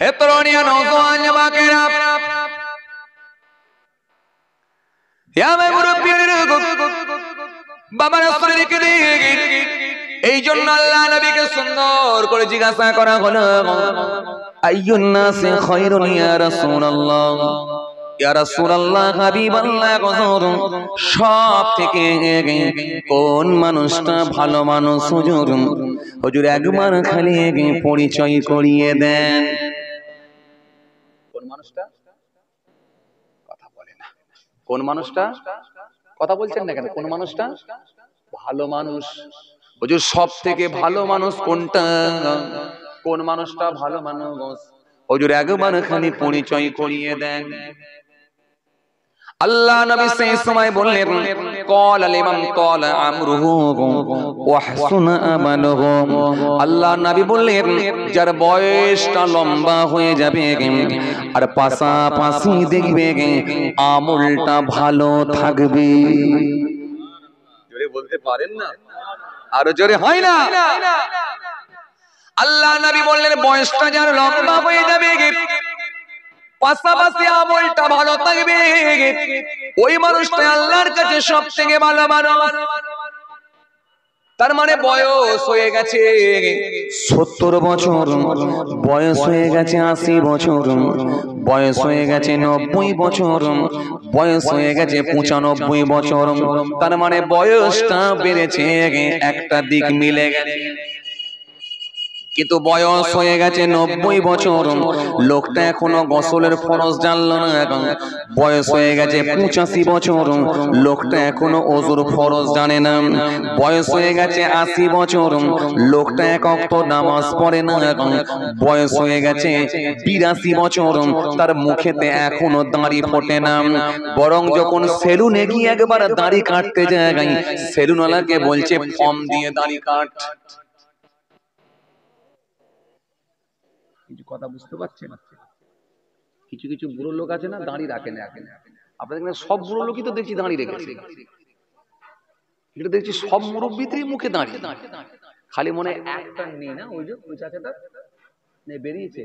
হে তরুণিয়া নওজোয়ান যুবকেরা, হে আমার মুরব্বিরা, বাবা রাসূলকে দিয়ে এই জন্য আল্লাহ নবীকে সুন্দর করে জিজ্ঞাসা করা হলো, আইয়ুন নাসি খায়রুন ইয়া রাসূলুল্লাহ, ইয়া রাসূলুল্লাহ, হাবিবাল্লাহ, সব থেকে কোন মানুষটা ভালো মানুষ হুজুর? হুজুর একবার খালি পরিচয় করিয়ে দেন। কোন মানুষটা? কথা বলে না। কোন মানুষটা? কথা বলছেন না কেন? কোন মানুষটা ভালো মানুষ? হুজুর সব থেকে ভালো মানুষ কোনটা? কোন মানুষটা ভালো মানুষ? হুজুর একবার খালি পরিচয় করিয়ে দেন। আল্লাহ নবী সেই সময় বললেন, ক্বাল লিমান ক্বাল আমরুহু ওয়া হাসুনা আমালুহু। আল্লাহ নবী বললেন, যার বয়সটা লম্বা হয়ে যাবে আর পাশাপাশি দেখবে আমলটা ভালো থাকবে। জোরে বলতে পারেন না? আরো জোরে হয় না? আল্লাহ নবী বললেন, বয়সটা যার লম্বা হয়ে যাবে পাশাপাশি আমলটা ভালো থাকবে, ওই মানুষটা আল্লাহর কাছে সব থেকে ভালো মানুষ। তার মানে বয়স হয়ে গেছে 70 বছর, বয়স হয়ে গেছে 80 বছর, বয়স হয়ে গেছে 90 বছর, বয়স হয়ে গেছে 95 বছর, তার মানে বয়সটা বেড়েছে, একটা দিক মিলে গেছে। কিন্তু বয়স হয়ে গেছে 90 বছর, লোকটা এখনো গোসলের ফরজ জানলো না। এখন বয়স হয়ে গেছে 85 বছর, লোকটা এখনো ওযুর ফরজ জানে না। বয়স হয়ে গেছে 80 বছর, লোকটা এক ওয়াক্ত নামাজ পড়ে না। এখন বয়স হয়ে গেছে 82 বছর, তার মুখেতে এখনো দাড়ি ফোটে না। বরং যখন সেলুনে গিয়ে একবার দাড়ি কাটতে যায়, সেলুনওয়ালাকে বলছে ফর্ম দিয়ে দাড়ি কাট। কিছু কথা বুঝতে পারছেন? কিছু কিছু বুড়ো লোক আছে না, দাঁড়ি রাখে না। আপনাদের এখানে সব বুড়ো লোকই তো দেখছি দাঁড়ি রেখেছে। এটা দেখছি সব মুরব্বিদেরই মুখে দাঁড়ি, খালি মনে একটা নেই না, ওই যে ওই চাচাটা বেরিয়েছে।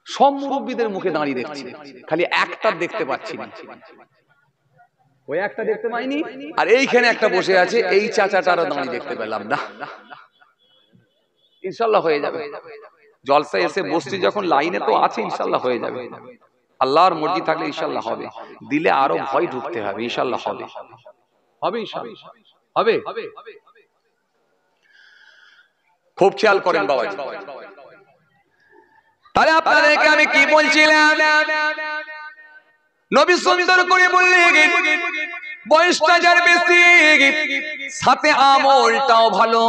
সব মুরব্বিদের মুখে দাঁড়ি দেখছি, খালি একটা দেখতে পাচ্ছি না। ওই একটা দেখতে পাইনি, আর এইখানে একটা বসে আছে, এই চাচাটারও দাঁড়ি দেখতে পেলাম না। ইনশাআল্লাহ হয়ে যাবে। জলসা এসে বসছি যখন, লাইনে তো আছে, ইনশাআল্লাহ হয়ে যাবে। আল্লাহর মর্জি থাকলে ইনশাআল্লাহ হবে। দিলে আরো ভয় ঢুকতে হবে, ইনশাআল্লাহ হবে। হবে ইনশাআল্লাহ হবে। খুব খেয়াল করেন বাবাজি। তাহলে আপনাদেরকে আমি কি বলছিলাম? নবী সুন্দর করে বললেন, বয়সটা যার বেশি সাথে আমলটাও ভালো।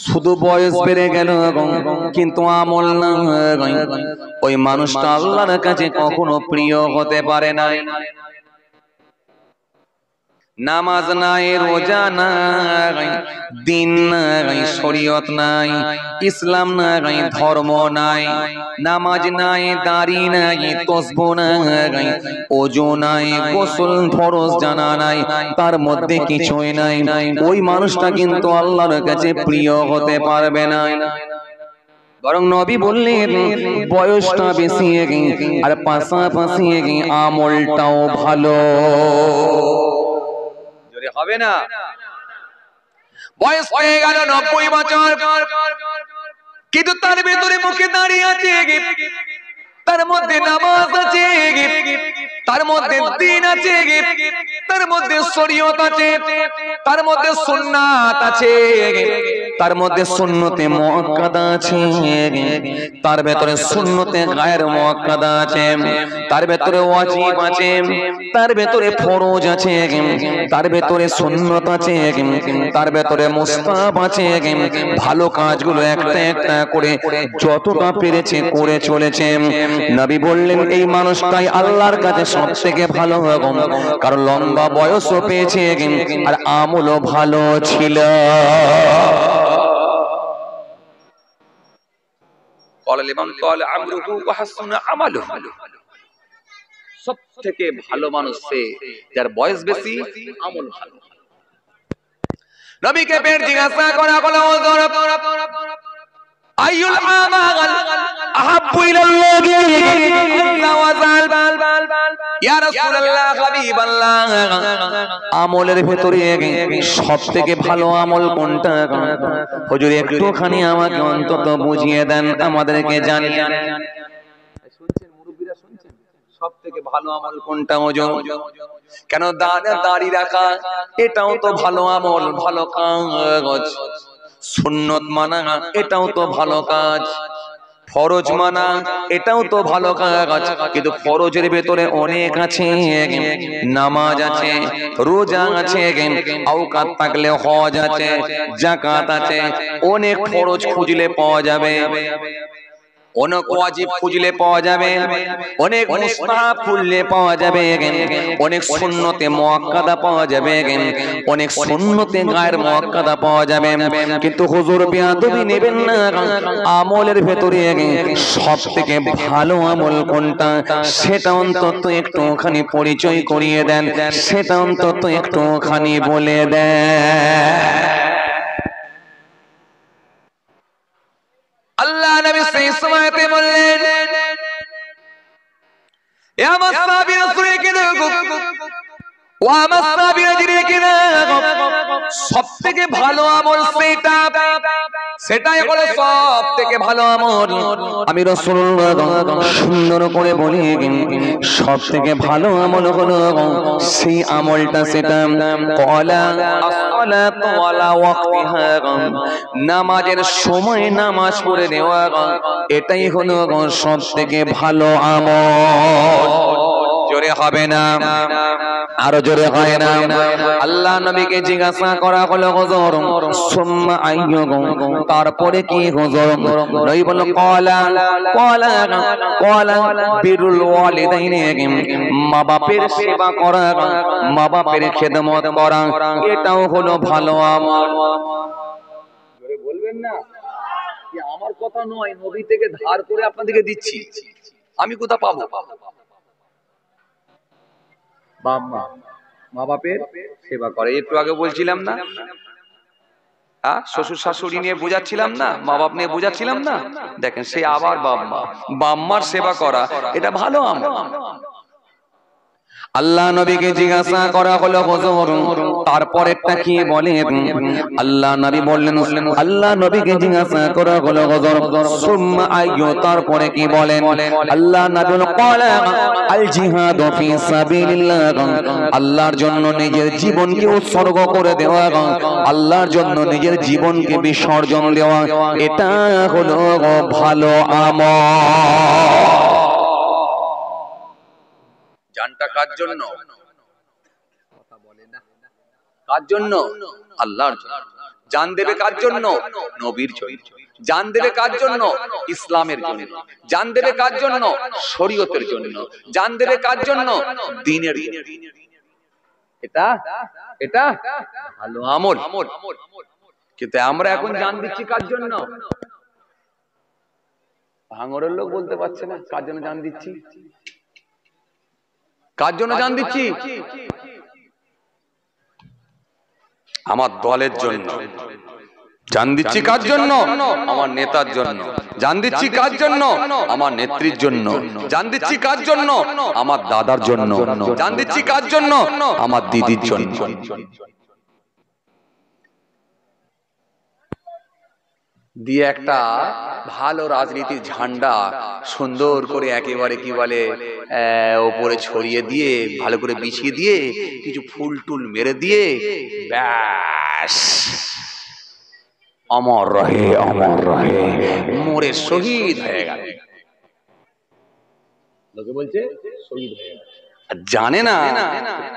শুধু বয়স বেড়ে গেল কিন্তু আমল না, ওই মানুষটা আল্লাহর কাছে কখনো প্রিয় হতে পারে না। নামাজ নাই, রোজা নাই, দিন নাই, শরীয়ত নাই, ইসলাম নাই, ধর্ম নাই, নামাজ নাই, দাড়ি নাই, তাসবিহ নাই, ওযু নাই, গোসল ফরজ জানা নাই, তার মধ্যে কিছুই নাই, ওই মানুষটা কিন্তু আল্লাহর কাছে প্রিয় হতে পারবে না। বরং নবী বললেন, বয়সটা বেশি আর পাশাপাশি আমলটাও ভালো। জোরে হবে না? বয়স হয়ে গেল 90 বছর, কিন্তু তার ভিতরে মুখে দাঁড়িয়ে আছে, তার মধ্যে নামাজ আছে, তার মধ্যে দ্বীন আছে, তার মধ্যে শরীয়ত আছে, তার মধ্যে সুন্নাত আছে, তার মধ্যে সুন্নতে মুআক্কাদা আছে, তার ভেতরে সুন্নতে গায়র মুআক্কাদা আছে, তার ভেতরে ওয়াজিব আছে, তার ভেতরে ফরজ আছে, তার ভেতরে সুন্নত আছে, তার ভেতরে মুস্তাহাব আছে। ভালো কাজগুলো একটা একটা করে যতটা পেরেছে করে চলেছে। নবী বললেন, এই মানুষটাই আল্লাহর কাছে সবথেকে ভালো, কারণ লম্বা বয়সও পেয়েছে আর আমলও ভালো ছিল। সবথেকে ভালো মানুষ সে যার বয়স বেশি, আমল ভালো। নবীকে ফের জিজ্ঞাসা করা হলো, আইয়ুল আমাল আহাব্বু ইলাল্লাহি আযজা ওয়া জাল। ইয়া রাসূলুল্লাহ হাবিবাল্লাহ, আমলের ভিতরে সবথেকে ভালো আমল কোনটা? হুজুর একটুখানি আমাকে অন্তত বুঝিয়ে দেন, আমাদেরকে জানিয়ে দেন। শুনছেন মুরব্বিরা, শুনছেন সবথেকে ভালো আমল কোনটা হুজুর? কেন দাড়ি রাখা এটাও তো ভালো আমল, ভালো কাজ। সুন্নত মানা এটাও তো ভালো কাজ। ফরজ মানা এটাও তো ভালো কাজ। কিন্তু ফরজের ভেতরে অনেক আছে, নামাজ আছে, রোজা আছে, আওকাত থাকলে হজ আছে, যাকাত আছে। অনেক ফরজ খুঁজলে পাওয়া যাবে, অনেক ওয়াজিব খুঁজলে পাওয়া যাবে, অনেক মুস্তাহাব খুঁজলে পাওয়া যাবে, অনেক সুন্নতে মুআক্কাদা পাওয়া যাবে, অনেক সুন্নতে গায়ের মুআক্কাদা পাওয়া যাবে। কিন্তু হুজুর বেয়াদবি নেবেন না, আমলের ভেতরে সবথেকে ভালো আমল কোনটা সেটা অন্তত একটুখানি পরিচয় করিয়ে দেন, সেটা অন্তত একটুখানি বলে দেন। আল্লাহ নবী সেই সময়তে বললেন, ইয়া মাসাবির রাসূলকে ওয়া মাসাবির জিরিকিনা, সবথেকে ভালো আমল সেটাই হলো সবথেকে ভালো আমল। আমি রাসূলুল্লাহ সুন্দর করে বলি, সবথেকে ভালো আমল হলো সেই আমলটা, সেটা ক্বালা আসসালাতু আলা ওয়াক্তিহা, নামাজের সময় নামাজ পড়ে নেওয়া, এটাই হলো সবথেকে ভালো আমল। জোরে হবে না, আরো জোরে হয় না। আল্লাহ নবীকে জিজ্ঞাসা করা হলো, হুজুর সুম্মা আইয়ু, তারপরে কি হুজুর? নবী বলল ক্বালা বিরুল ওয়ালিদাইনি, মা বাপের সেবা করা, মা বাপের খেদমত করা, এটাও হলো ভালো আমল। জোরে বলবেন না, কি আমার কথা নয়, নবী থেকে ধার করে আপনাদেরকে দিচ্ছি। আমি কোথা পাবো? মা বাপের সেবা করে। একটু আগে বলছিলাম না, শ্বশুর শাশুড়ি নিয়ে বুঝাচ্ছিলাম না, মা বাপ নিয়ে বুঝাচ্ছিলাম না, দেখেন সে আবার বাম্মার সেবা করা, এটা ভালো আমল। আল্লাহ নবীকে জিজ্ঞাসা করা হলো, হুজুর তারপরেরটা কি বলেন? আল্লাহ নবী বললেন, আল্লাহ নবীকে জিজ্ঞাসা করা হলো, হুজুর সুম্মা আইয়ু, তারপরে কি বলেন? আল্লাহ নবী ক্বালা আল জিহাদু ফি সাবিলিল্লাহ, আল্লাহর জন্য নিজের জীবনকে উৎসর্গ করে দেওয়া, আল্লাহর জন্য নিজের জীবনকে বিসর্জন দেওয়া, এটা হলো ভালো আমল। জানটা কার জন্য? কথা বলে না, কার জন্য? আল্লাহর জন্য। জান দেবে কার জন্য? নবীর জন্য। জান দেবে কার জন্য? ইসলামের জন্য। জান দেবে কার জন্য? শরীয়তের জন্য। জান দেবে কার জন্য? দ্বীনের জন্য। এটা ভালো আমল। কিন্তু আমরা এখন জান দিচ্ছি কার জন্য? ভাঙরের লোক বলতে পারছে না কার জন্য জান দিচ্ছি। কার জন্য জান দিচ্ছি? আমার দলের জন্য। জান দিচ্ছি কার জন্য? আমার নেতার জন্য। জান দিচ্ছি কার জন্য? আমার নেত্রীর জন্য। জান দিচ্ছি কার জন্য? আমার দাদার জন্য। জান দিচ্ছি কার জন্য? আমার দিদির জন্য। দিয়ে একটা ভালো রাজনীতির ঝান্ডা সুন্দর করে একেবারে কি বলে উপরে ছড়িয়ে দিয়ে, ভালো করে বিছিয়ে দিয়ে, কিছু ফুল টুল মেরে দিয়ে, ব্যাস অমর রহে মরে শহীদ হয়ে গেল। লোকে বলছে শহীদ হয়ে গেল, জানে না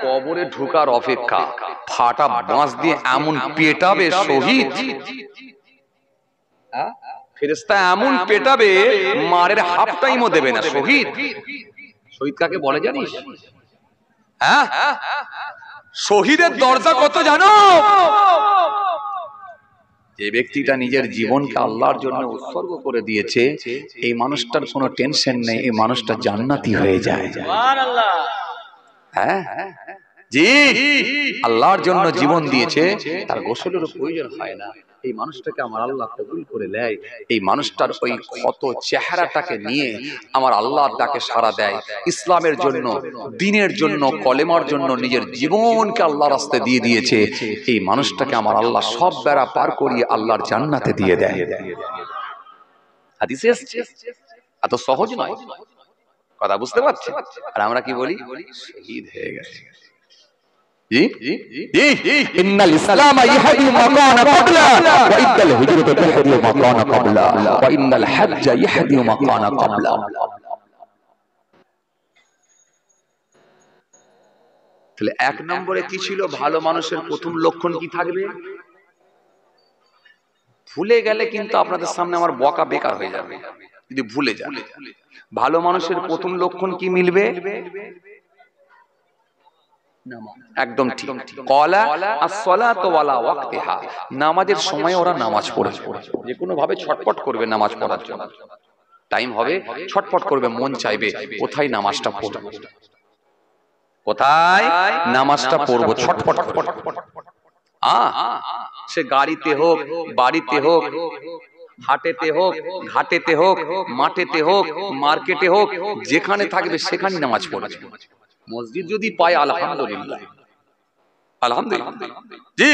কবরে ঢোকার অপেক্ষা, ফাটা বাঁশ দিয়ে এমন পেটাবে শহীদ, ফেরেশতা এমন পেটাবে মারের হাফ টাইমও দেবে না। শহীদ, শহীদ কাকে বলে জানিস? হ্যাঁ, শহীদের দরজা কত জানো? যে ব্যক্তিটা নিজের জীবনকে আল্লাহর জন্য উৎসর্গ করে দিয়েছে, এই মানুষটার কোনো টেনশন নেই, এই মানুষটা জান্নাতি হয়ে যায়। সুবহানাল্লাহ। হ্যাঁ জি, আল্লাহর জন্য জীবন দিয়েছে, তার গোসলের প্রয়োজন হয় না। এই মানুষটাকে আমার আল্লাহ কবুল করে নেয়, এই মানুষটার ওই ক্ষত চেহারাটাকে নিয়ে আমার আল্লাহর ডাকে সাড়া দেয়, ইসলামের জন্য, দ্বীনের জন্য, কলেমার জন্য নিজের জীবনকে আল্লাহর রাস্তায় দিয়ে দিয়েছে, এই মানুষটাকে আমার আল্লাহ সব বেড়া পার করিয়ে আল্লাহর জান্নাতে দিয়ে দেয়। হাদিসে এসেছে, এত সহজ নয়, কথা বুঝতে পারছেন? আর আমরা কি বলি? শহীদ হয়ে গেছে। ইন্নাল ইসলাম ইয়াহদি মা কানা ক্বাবলা ওয়া ইন্নাল হিজরাতা তাহদি মা কানা ক্বাবলা ওয়া ইন্নাল হজ্জ ইয়াহদি মা কানা ক্বাবলা। তাহলে এক নম্বরে কি ছিল? ভালো মানুষের প্রথম লক্ষণ কি থাকবে? ভুলে গেলে কিন্তু আপনাদের সামনে আমার বকা বেকার হয়ে যাবে যদি ভুলে যান। ভালো মানুষের প্রথম লক্ষণ কি মিলবে? একদম ঠিক। ক্বালা আস-সালাতু ওয়ালা ওয়াক্তিহা, নামাজের সময় ওরা নামাজ পড়ে, যে কোনো ভাবে ছটপট করবে নামাজ পড়ার জন্য, টাইম হবে ছটপট করবে, মন চাইবে কোথায় নামাজটা পড়ব, কোথায় নামাজটা পড়ব, ছটপট সে গাড়িতে হোক, বাড়িতে হোক, হাটেতে হোক, ঘাটেতে হোক, মাঠেতে হোক, মার্কেটে হোক, যেখানে থাকবে সেখানে নামাজ পড়বে। মসজিদ যদি পায় আলহামদুলিল্লাহ, আলহামদুলিল্লাহ। জি,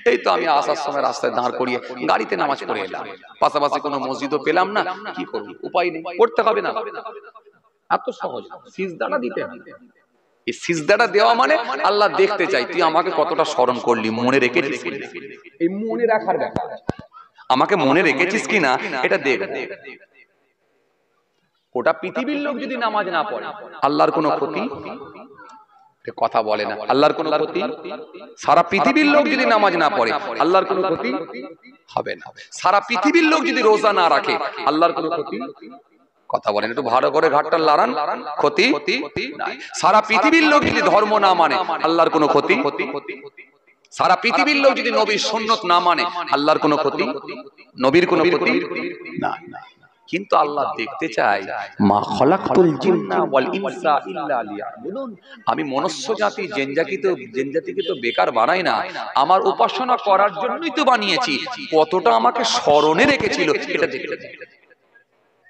এই তো আমি আসার সময় রাস্তায় দাঁড় করিয়ে গাড়িতে নামাজ পড়ে এলাম, পাশাপাশি কোনো মসজিদও পেলাম না, কি করব? উপায় নেই, পড়তে হবে না। এত সহজ। সিজদাটা দিতে হবে, এই সিজদাটা দেওয়া মানে আল্লাহ দেখতে চাই তুই আমাকে কতটা স্মরণ করলি, মনে রেখেছিস। এই মনে রাখার ব্যাপার, আমাকে মনে রেখেছিস কিনা এটা দেখ। ওটা পৃথিবীর লোক যদি নামাজ না পড়ে আল্লাহর কোনো ক্ষতি? কথা বলে না, আল্লাহর কোনো ক্ষতি? সারা পৃথিবীর লোক যদি নামাজ না পড়ে আল্লাহর কোনো ক্ষতি হবে না। সারা পৃথিবীর লোক যদি রোজা না রাখে আল্লাহর কোনো ক্ষতি? কথা বলেন, একটু ভালো করে ঘাটটা লাড়ান, ক্ষতি নাই। সারা পৃথিবীর লোক যদি ধর্ম না মানে আল্লাহর কোনো ক্ষতি? সারা পৃথিবীর লোক যদি নবীর সুন্নত না মানে আল্লাহর কোনো ক্ষতি? নবীর কোনো ক্ষতি না। কিন্তু আল্লাহ দেখতে চায়, মা খলাকতুল জিন্না ওয়াল ইনসা ইল্লা লিয়াবুদুন, আমি মনুষ্য জাতি জিনজাতিকে তো বেকার বানাই না, আমার উপাসনা করার জন্যই তো বানিয়েছি, কতটা আমাকে স্মরণে রেখেছিল এটা দেখতে চাই।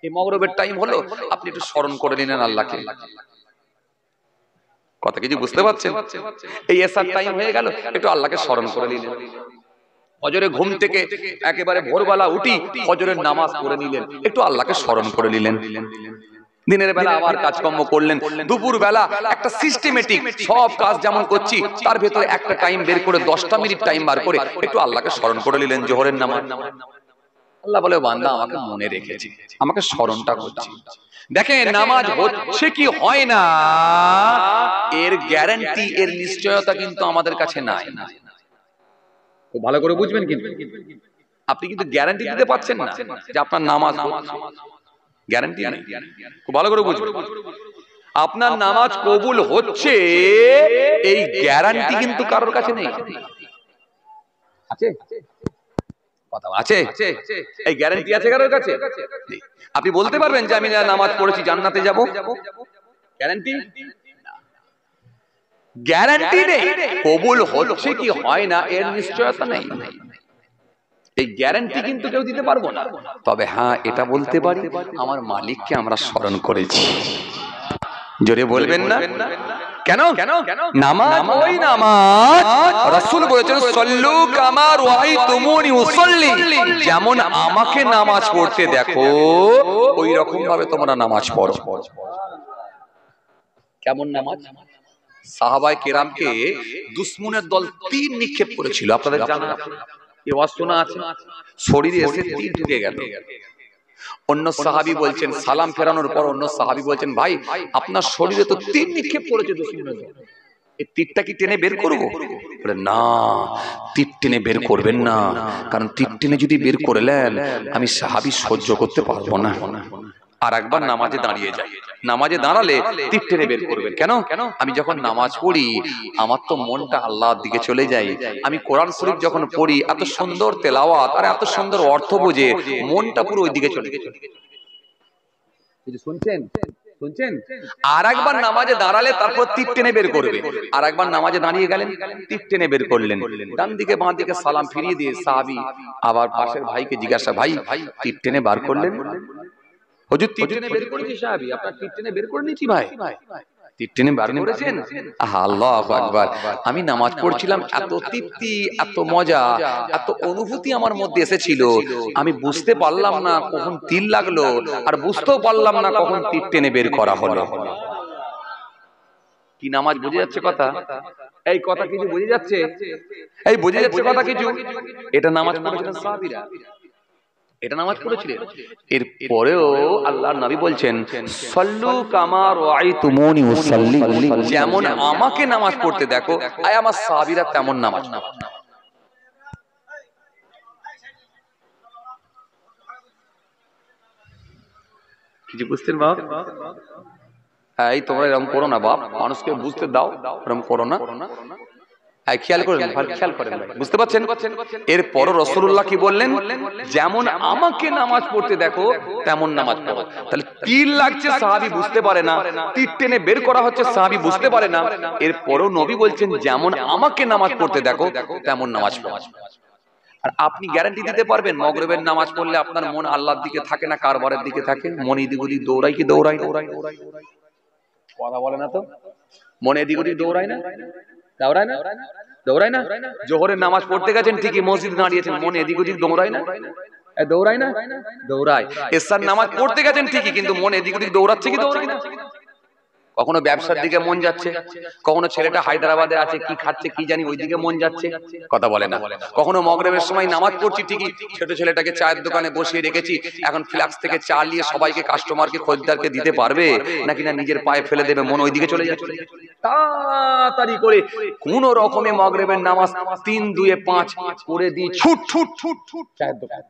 এই মাগরিবের টাইম হলো, আপনি একটু স্মরণ করে নিলেন আল্লাহকে, কথা কিছু বুঝতে পারছেন? এই এশার টাইম হয়ে গেল, একটু আল্লাহকে স্মরণ করে নিলেন। ফজরে ঘুম থেকে একেবারে ভোরবেলা উঠি ফজরের নামাজ পড়ে নিলেন, একটু আল্লাহকে স্মরণ করে নিলেন। দিনের বেলা আবার কাজকর্ম করলেন, দুপুর বেলা একটা সিস্টেমেটিক সব কাজ যেমন করছি তার ভেতরে একটা টাইম বের করে 10টা মিনিট টাইম বার করে একটু আল্লাহকে স্মরণ করে নিলেন জোহরের নামাজ। আল্লাহ বলে, বান্দা আমাকে মনে রেখেছি, আমাকে স্মরণটা করছি। দেখেন নামাজ হচ্ছে কি হয় না এর গ্যারান্টি, এর নিশ্চয়তা কিন্তু আমাদের কাছে নাই। খুব ভালো করে বুঝবেন, কিন্তু আপনি কিন্তু গ্যারান্টি দিতে পারছেন না যে আপনার নামাজ হচ্ছে, গ্যারান্টি নেই। খুব ভালো করে বুঝবেন, আপনার নামাজ কবুল হচ্ছে এই গ্যারান্টি কিন্তু কারোর কাছে নেই। আছে? কথা আছে? এই গ্যারান্টি আছে কারোর কাছে? আপনি বলতে পারবেন যে আমি নামাজ পড়েছি জান্নাতে যাব? গ্যারান্টি? গ্যারান্টি নেই। কবুল হচ্ছে কি হয় না এর নিশ্চয়তা নেই, এই গ্যারান্টি কিন্তু কেউ দিতে পারবো না। তবে হ্যাঁ এটা বলতে পারি, আমার মালিককে আমরা স্মরণ করেছি। জোরে বলবেন না? কেন? নামাজ ওই নামাজ রাসূল বলেছেন, সল্লু কামা রাআইতুমুনি উসাল্লি, যেমন আমাকে নামাজ পড়তে দেখো ওই রকম ভাবে তোমরা নামাজ পড়ো। কেমন নামাজ? সাহাবায়ে কেরামকে দুশমনের দল তীর নিক্ষেপ করেছিল, আপনাদের জানা আছে, এই ওয়াজ শোনা আছে। শরীরে এসে তীর ঢুকে গেল। অন্য সাহাবী বলছেন, সালাম ফেরানোর পর অন্য সাহাবী বলছেন, ভাই আপনার শরীরে তো তীর নিক্ষেপ করেছে দুশমনের দল, এই তীরটা কি টেনে বের করবো? বলে না, তীর টেনে বের করবেন না, কারণ তীর টেনে যদি বের করলেন আমি সাহাবী সহ্য করতে পারবো না। আর একবার নামাজে দাঁড়িয়ে যাই, নামাজে দাঁড়ালে তীর টেনে বের করবেন। কেন? আমি যখন নামাজ পড়ি আমার তো মনটা আল্লাহর দিকে চলে যায়। আমি কোরআন শরীফ যখন পড়ি এত সুন্দর তেলাওয়াত আর এত সুন্দর অর্থ বুঝে মনটা পুরো ওই দিকে চলে যায়। শুনছেন? শুনছেন? আর একবার নামাজে দাঁড়ালে তারপর তীর টেনে বের করবে, আর একবার নামাজে দাঁড়িয়ে গেলেন, তীর টেনে বের করলেন, ডান দিকে বাঁ দিকে সালাম ফিরিয়ে দিয়ে সাহাবী আবার পাশের ভাইকে জিজ্ঞাসা, ভাই তীর টেনে বার করলেন? হুজুর তীর টেনে বের করেছি সাহাবী, আপনার তীর টেনে বের করে নিয়েছি ভাই। তীর টেনে বার করেছেন? আল্লাহু আকবার। আমি নামাজ পড়ছিলাম, এত তৃপ্তি, এত মজা, এত অনুভূতি আমার মধ্যে এসেছিল, আমি বুঝতে পারলাম না কখন তীর লাগলো, আর বুঝতেও পারলাম না কখন তীর টেনে বের করা হলো। কি নামাজ? বুঝে যাচ্ছে কথা? এই কথা কিছু বুঝে যাচ্ছে? এই বুঝে যাচ্ছে কথা কিছু? এটা নামাজ পড়েছিলেন সাহাবীরা, এটা নামাজ পড়েছিলেন। এর পরেও আল্লাহর নবী বলছেন, সাল্লু কামা রাআইতুমুনি উসাল্লি, যেমন আমাকে নামাজ পড়তে দেখো, আয় আমার সাহাবীরা তেমন নামাজ পড়ো। কিছু বুঝতেন বাপ? এই তোমরা এরকম করো না বাপ, মানুষকে বুঝতে দাও, এরকম করো না। খেয়াল করেন, খেয়াল করেন, বুঝতে পারছেন? এরপর রাসূলুল্লাহ কি বললেন? যেমন আমাকে নামাজ পড়তে দেখো তেমন নামাজ পড়ো। তাহলে তীর লাগছে সাহাবী বুঝতে পারে না, তীর টেনে বের করা হচ্ছে সাহাবী বুঝতে পারে না, এরপরও নবী বলছেন যেমন আমাকে নামাজ পড়তে দেখো তেমন নামাজ পড়ো। আর আপনি গ্যারান্টি দিতে পারবেন মাগরিবের নামাজ পড়লে আপনার মন আল্লাহর দিকে থাকে না কারবারের দিকে থাকে? মন এদিক ওদিক দৌড়ায় কি দৌড়ায়? কথা বলে না তো, মন এদিক ওদিক দৌড়ায় না? দৌড়ায় না? দৌড়ায় না? জোহরের নামাজ পড়তে গেছেন ঠিকই, মসজিদে দাঁড়িয়েছেন, মন এদিক ওদিক দৌড়ায় না? দৌড়ায় না? দৌড়ায়। এশার নামাজ পড়তে গেছেন ঠিকই, কিন্তু মন এদিক ওদিক দৌড়াচ্ছে কি দৌড়ায় না? কখনো ব্যবসার দিকে মন যাচ্ছে, কখনো ছেলেটা হায়দ্রাবাদে আছে, কি খাচ্ছে কি জানি, ওই দিকে মন যাচ্ছে, কথা বলে না। কখনো মাগরিবের সময় নামাজ পড়ছি ঠিকই, ছোট ছেলেটাকে চায়ের দোকানে বসিয়ে রেখেছি, এখন ফ্লাক্স থেকে চা নিয়ে সবাইকে কাস্টমারকে খরিদ্দারকে দিতে পারবে নাকি না নিজের পায়ে ফেলে দেবে, মন ওইদিকে চলে যাচ্ছে। তাড়াতাড়ি করে কোন রকমে মাগরিবের নামাজ 3 2 5 করে দিয়ে ছুট ছুট ছুট ছুট চায়ের দোকানে।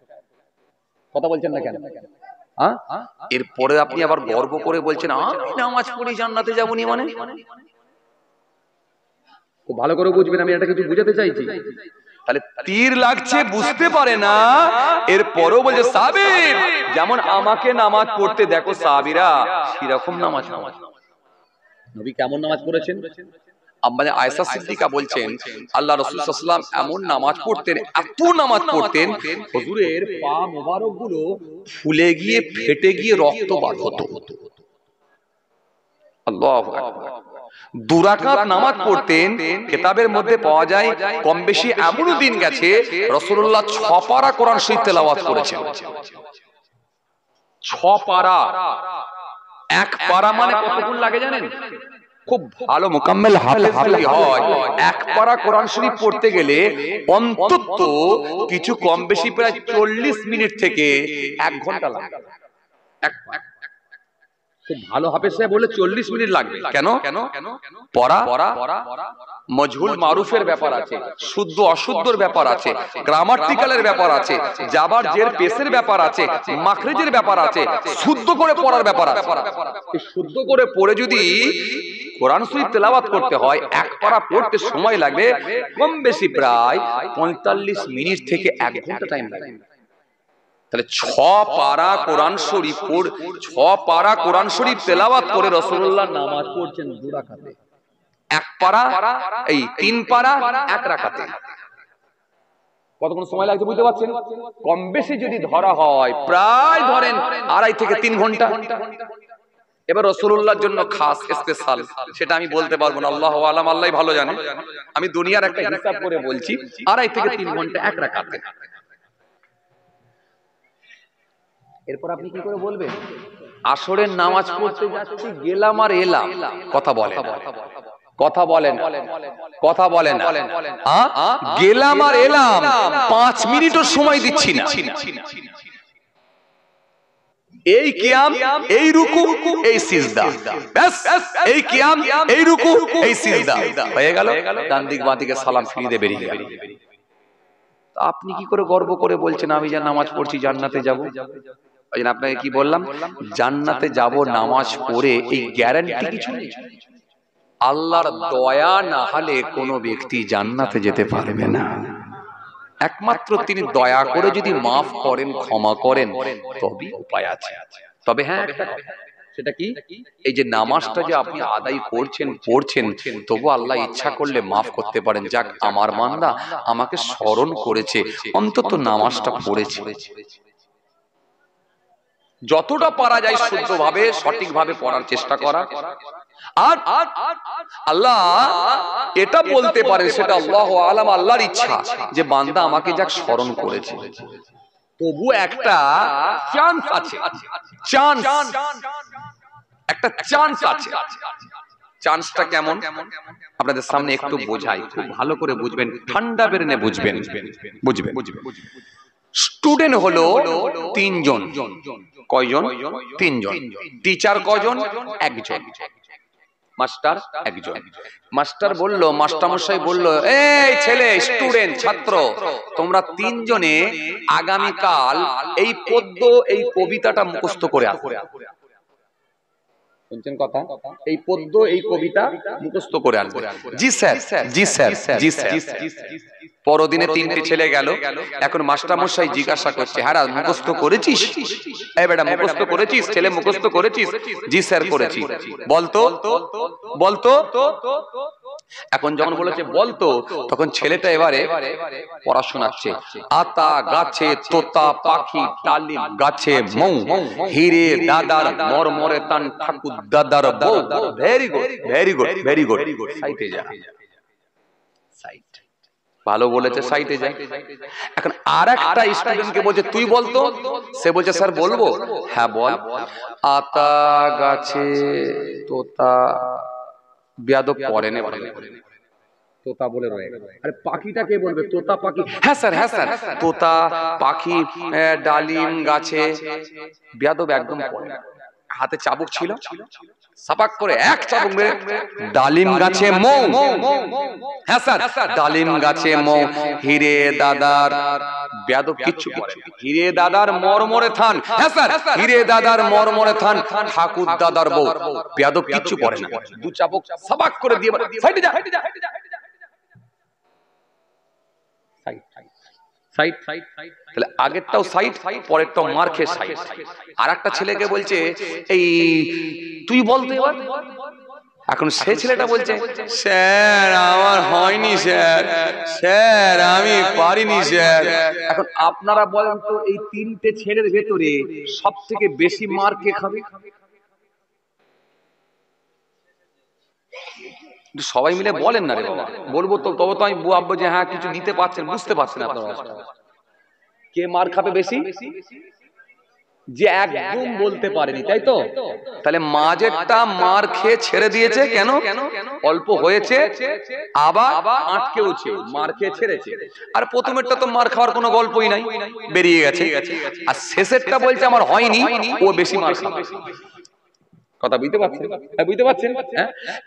কথা বলছেন না কেন? এরপরে আপনি আবার গর্ব করে বলছেন আমি নামাজ পড়ি জান্নাতে যাবো নি, মানে খুব ভালো করে বুঝবেন, আমি এটা কিছু বুঝাতে চাইছি। তাহলে তীর লাগছে বুঝতে পারে না, এরপরও বলছে সাহাবী যেমন আমাকে নামাজ পড়তে দেখো সাহাবীরা সেরকম নামাজ পড়ো। নবী কেমন নামাজ পড়েছেন? আম্মা আয়েশা সিদ্দিকা বলছেন আল্লাহ রাসূল সাল্লাল্লাহু আলাইহি ওয়াসাল্লাম এমন নামাজ পড়তেন, এত নামাজ পড়তেন, হুজুরের পা মোবারক গুলো ফুলে গিয়ে ফেটে গিয়ে রক্ত বার হতো। আল্লাহু আকবার। 2 রাকাত নামাজ পড়তেন, কিতাবের মধ্যে পাওয়া যায় কম বেশি এমনও দিন গেছে রাসূলুল্লাহ 6 পারা কোরআন শরীফ তেলাওয়াত করেছেন। 6 পারা, 1 পারা মানে কতক্ষণ লাগে জানেন? খুব ভালো মুকাম্মেল হাফেজ যদি হয় 1 পারা কোরআন শরীফ পড়তে গেলে অন্তত কিছু কম বেশি প্রায় 40 মিনিট থেকে 1 ঘন্টা লাগে। খুব ভালো হাফেজ সাহেব বলে 40 মিনিট লাগবে। কেন? পড়া মজহুল মারুফের ব্যাপার আছে, শুদ্ধ অশুদ্ধর ব্যাপার আছে, গ্রামাটিক্যালের ব্যাপার আছে, জাবার জের পেশের ব্যাপার আছে, মাখরিজের ব্যাপার আছে, শুদ্ধ করে পড়ার ব্যাপার আছে। এই শুদ্ধ করে পড়ে যদি কোরআন শরীফ তেলাওয়াত করতে হয় 1 পারা পড়তে সময় লাগবে কম বেশি প্রায় 45 মিনিট থেকে 1 ঘন্টা টাইম লাগে। তাহলে 6 পারা কোরআন শরীফ 6 পারা কোরআন শরীফ তেলাওয়াত করে রাসূলুল্লাহ নামাজ পড়ছেন 2 রাকাতে। 1 পারা এই 3 পারা 1 রাকাতে। কতক্ষণ সময় লাগছে বুঝতে পারছেন? কম বেশি যদি ধরা হয় প্রায় ধরেন 2.5 থেকে 3 ঘন্টা। এবার রাসূলুল্লাহর জন্য খাস স্পেশাল সেটা আমি বলতে পারবো না, আল্লাহু আলাম, আল্লাহই ভালো জানে। আমি দুনিয়ার একটা হিসাব করে বলছি 2.5 থেকে 3 ঘন্টা 1 রাকাতে। এরপর আপনি কি করে বলবেন আসরের নামাজ পড়তে যাচ্ছি গেলাম আর এলাম? কথা বলেন, কথা বলেন, কথা বলেন, গেলাম আর এলাম 5 মিনিটও সময় দিচ্ছি না। এই কিয়াম, এই রুকু, এই সিজদা, ব্যাস এই কিয়াম, এই রুকু, এই সিজদা হয়ে গেল, ডান দিক বাঁ দিকে সালাম ফিরিয়ে দিয়ে বেরিয়ে গেল। আপনি কি করে গর্ব করে বলছেন আমি যা নামাজ পড়ছি জান্নাতে যাব? আপনাকে কি বললাম, জান্নাতে যাব নামাজ পড়ে এই গ্যারান্টি কিছু নেই। আল্লাহর দয়া না হলে কোনো ব্যক্তি জান্নাতে যেতে পারবে না। একমাত্র তিনি দয়া করে যদি মাফ করেন, ক্ষমা করেন, তবেই উপায় আছে। তবে হ্যাঁ, সেটা কি? এই যে নামাজটা যে আপনি আদায় করছেন পড়ছেন, তবু আল্লাহ ইচ্ছা করলে মাফ করতে পারেন। যাক, আমার বান্দা আমাকে স্মরণ করেছে, অন্তত নামাজটা পড়েছে। যতটা পারা যায় শুদ্ধভাবে সঠিকভাবে পড়ার চেষ্টা করা। আর আল্লাহ এটা বলতে পারে, সেটা আল্লাহ আলাম, আল্লাহর ইচ্ছা, যে বান্দা আমাকে যাক স্মরণ করেছে, তবু একটা চান্স আছে, একটা চান্স আছে। চান্সটা কেমন আপনাদের সামনে একটু বোঝাই, খুব ভালো করে বুঝবেন, ঠান্ডা বেরেনে বুঝবেন। স্টুডেন্ট হলো তিনজন। কয়জন? তিনজন। টিচার কজন? একজন। মাস্টার একজন। মাস্টার বলল, মাস্টারমশাই বলল, এই ছেলে, স্টুডেন্ট, ছাত্র, তোমরা তিনজনে আগামীকাল এই পদ্য, এই কবিতাটা মুখস্থ করে আসো। শুনছেন কথা? এই পদ্য, এই কবিতা মুখস্থ করে আসবে। জি স্যার, জি স্যার, জি স্যার। পরদিনে তিনটে ছেলে গেল। এখন মাস্টারমশাই জিজ্ঞাসা করছে, হ্যাঁ মুখস্থ করেছিস? এই বেটা মুখস্থ করেছিস? ছেলে মুখস্থ করেছিস? জি স্যার করেছি। বলতো বলতো। এখন যখন বলেছে বলতো, তখন ছেলেটা এবারে পড়া শোনাচ্ছে। আতা গাছে তোতা পাখি, ডালিম গাছে মৌ, হিরে দাদার মরমরে তান, ঠাকুর দাদার বউ। Very good, very good, very good. সাইটে যা, সাইট। ভালো বলেছে, সাইটে যায়। এখন আর একটা স্টুডেন্টকে বলছে, তুই বলতো। সে বলছে, স্যার বলবো। হ্যাঁ বল। আতা গাছে তোতা, বেয়াদব পড়ে না, তোতা বলে রয়ে গেল। আরে পাখিটা কে বলবে? তোতা পাখি। হ্যাঁ স্যার, হ্যাঁ স্যার, তোতা পাখি ডালিম গাছে। বেয়াদব একদম পড়ে না। হাতে চাবুক ছিল, সাপাক করে এক চাবুক মেরে, ডালিম গাছে মৌ। হ্যাঁ স্যার, ডালিম গাছে মৌ, হিরে দাদার। বেয়াদব কিচ্ছু করে না। হিরে দাদার মরমরে থান। হ্যাঁ স্যার, হিরে দাদার মরমরে থান, ঠাকুর দাদার বউ। বেয়াদব কিচ্ছু করে না। দু চাবুক সাপাক করে দিয়ে সাইডে যা, সাইড। তাহলে আগেরটাও সাইড, পরেরটাও মার খেয়ে সাইড। আর একটা ছেলেকে বলছে, এই তুই বলতে এবার। এখন সে ছেলেটা বলছে, স্যার আমার হয়নি স্যার, স্যার আমি পারিনি স্যার। এখন আপনারা বলেন তো, এই তিনটে ছেলের ভেতরে সব থেকে বেশি মার কে খাবে? সবাই মিলে বলেন না রে বাবা। বলবো তো, তবে তো আমি ভাববো যে হ্যাঁ কিছু দিতে পারছেন, বুঝতে পারছেন আপনারা। কে মার খাবে বেশি? যে একদম বলতে পারেনি, তাই তো? তাহলে মাঝেরটা মার খেয়ে ছেড়ে দিয়েছে কেন? অল্প হয়েছে, আবার আটকেওছে, মার খেয়ে ছেড়েছে। আর প্রথমেরটা তো মার খাওয়ার কোনো গল্পই নাই, বেরিয়ে গেছে। আর শেষেরটা বলছে আমার হয়নি, ও বেশি মার খাবে। কথা বুঝতে পারছেন? বুঝতে পারছেন?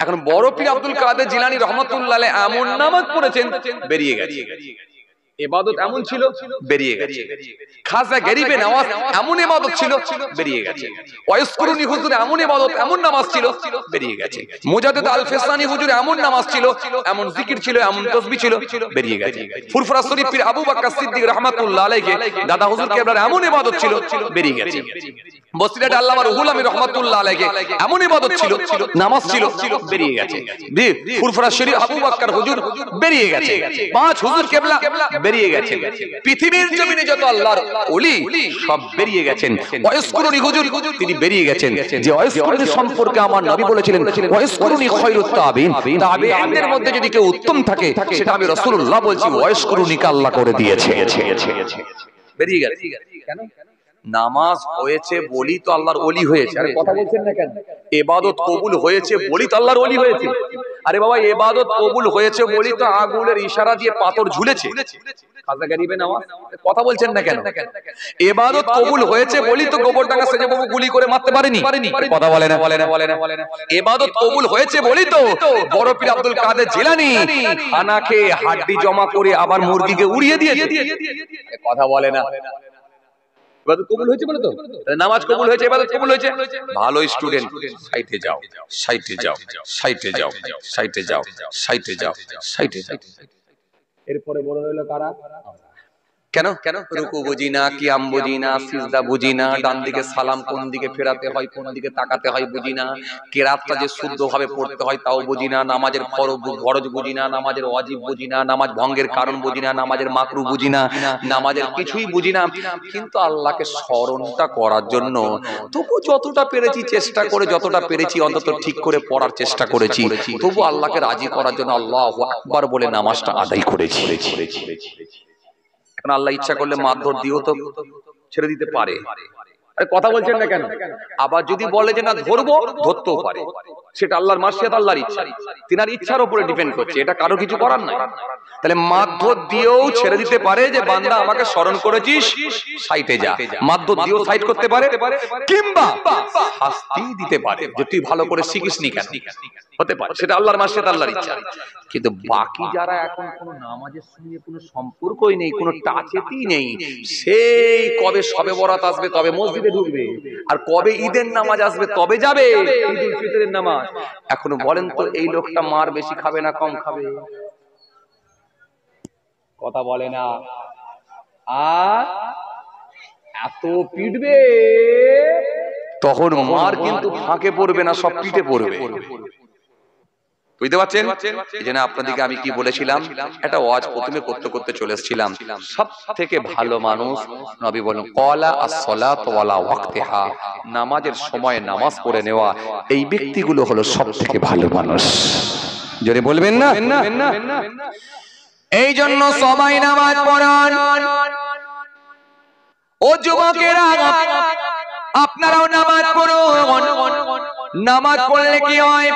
এখন বড় পীর আব্দুল কাদের জিলানী রহমাতুল্লাহ আলাইহি এমন নামাজ পড়েছেন, বেরিয়ে গেছে। ইবাদত এমন ছিল, বেরিয়ে গেছে। খাজা গরিবে নওয়াজ এমন ইবাদত ছিল, বেরিয়ে গেছে। ওয়াইসকুরুনি হুজুর এমন ইবাদত, এমন নামাজ ছিল, বেরিয়ে গেছে। মুজাদ্দিদ আল ফেসানি হুজুর এমন নামাজ ছিল, এমন জিকির ছিল, এমন তাসবিহ ছিল, বেরিয়ে গেছে। ফুরফুরা শরীফ পীর আবু বকর সিদ্দিক রাহমাতুল্লাহ আলাইহি দাদা হুজুর কেবলার এমন ইবাদত ছিল, বেরিয়ে গেছে। বসিরাট আল্লামা রুহুল আমিন রাহমাতুল্লাহ আলাইহি এমন ইবাদত ছিল, নামাজ ছিল, বেরিয়ে গেছে। ফুরফুরা শরীফ আবু বকর হুজুর বেরিয়ে গেছে। পাঁচ হুজুর কেবলা বেরিয়ে গেছেন। পৃথিবীর জমিনে যত আল্লাহর ওলি সব বেরিয়ে গেছেন। ওয়াইসকুরুনি হুজুর তিনি বেরিয়ে গেছেন। যে ওয়াইসকুরুনি সম্পর্কে আমার নবী বলেছিলেন, ওয়াইসকুরুনি খায়রুত তাবিন, তাবিঈনদের মধ্যে যদি কেউ উত্তম থাকে, সেটা আমি রাসূলুল্লাহ বলছি, ওয়াইসকুরুনিকে আল্লাহ করে দিয়েছে। বেরিয়ে গেছে কেন? নামাজ হয়েছে বলি তো আল্লাহর ওলি হয়েছে। আরে কথা বলছেন না কেন? ইবাদত কবুল হয়েছে বলি তো আল্লাহর ওলি হয়েছে। আরে বাবা, ইবাদত কবুল হয়েছে বলি তো আগুনের ইশারা দিয়ে পাথর ঝুলেছে। খাজা গরিবে নওয়াজ কথা বলছেন না কেন? ইবাদত কবুল হয়েছে বলি তো গোবরডাঙ্গা সেজে বাবু গুলি করে মারতে পারেনি। কথা বলে না, বলে না, বলে না। ইবাদত কবুল হয়েছে বলি তো বড় পীর আব্দুল কাদের জিলানী খানাকে হাড্ডি জমা করে আবার মুরগিকে উড়িয়ে দিয়েছে। কথা বলে না। ইবাদত কবুল হয়েছে বলে তো নামাজ কবুল হয়েছে, ইবাদত কবুল হয়েছে। ভালো স্টুডেন্ট, সাইটে যাও, সাইটে যাও, সাইটে যাও, সাইটে যাও, সাইটে যাও, সাইটে যাও। এরপরে বড় হলো কারা? কেন রুকু বুঝি না, কিয়াম বুঝি না, সিজদা বুঝি না, ডান দিকে সালাম কোন দিকে ফেরাতে হয়, কোন দিকে তাকাতে হয় বুঝি না, কেরাতটা যে শুদ্ধভাবে পড়তে হয় তাও বুঝি না, নামাজের ফরজ বুঝি না, নামাজের ওয়াজিব বুঝি না, নামাজ ভঙ্গের কারণ বুঝি না, নামাজের মাকরু বুঝি না, নামাজের কিছুই বুঝি না। কিন্তু আল্লাহকে স্মরণটা করার জন্য তবু যতটা পেরেছি চেষ্টা করে, যতটা পেরেছি অন্তত ঠিক করে পড়ার চেষ্টা করেছি, তবু আল্লাহকে রাজি করার জন্য আল্লাহু আকবার বলে নামাজটা আদায় করেছি। এখন আল্লাহ ইচ্ছা করলে মারধর দিয়েও তো ছেড়ে দিতে পারে। কথা বলছেন না কেন? আবার যদি বলে যে না ধরবো, ধরতেও পারে, সেটা আল্লাহর মার্শিয়াত, আল্লাহর ইচ্ছা, তিনার ইচ্ছার উপরে ডিপেন্ড করছে, এটা কারো কিছু করার নাই। তাহলে মারধর দিয়েও ছেড়ে দিতে পারে যে বান্দা আমাকে স্মরণ করেছিস, সাইটে যা, মারধর দিয়েও সাইড করতে পারে, কিংবা শাস্তি দিতে পারে যে তুই ভালো করে শিখিসনি কেন, হতে পারে, সেটা আল্লাহর মার্শিয়াত, আল্লাহর ইচ্ছা। কিন্তু বাকি যারা এখন কোনো নামাজের সঙ্গে কোনো সম্পর্কই নেই, কোনো টাচেতেই নেই, সেই কবে শবে বরাত আসবে তবে মসজিদে ঢুকবে, আর কবে ঈদের নামাজ আসবে তবে যাবে ঈদুল ফিতরের নামাজ। এখনো বলেন তো এই লোকটা মার বেশি খাবে না কম খাবে? কথা বলে না। আর এত পিটবে তখন মার কিন্তু ফাঁকে পড়বে না, সব পিঠে পড়বে। বুঝতে পারছেন? এই জন্য আপনাদেরকে আমি কি বলেছিলাম, একটা ওয়াজ প্রথমে করতে করতে চলে এসেছিলাম, সব থেকে ভালো মানুষ নবী বলেন ক্বালা আস-সালাতু ওয়ালা ওয়াক্তিহা, নামাজের সময় নামাজ পড়ে নেওয়া, এই ব্যক্তিগুলো হলো সব থেকে ভালো মানুষ। জোরে বলবেন না? এই জন্য সবাই নামাজ পড়ান। ও যুবকেরা আপনারাও নামাজ পড়ুন। নামাজ পড়লে কি হয়?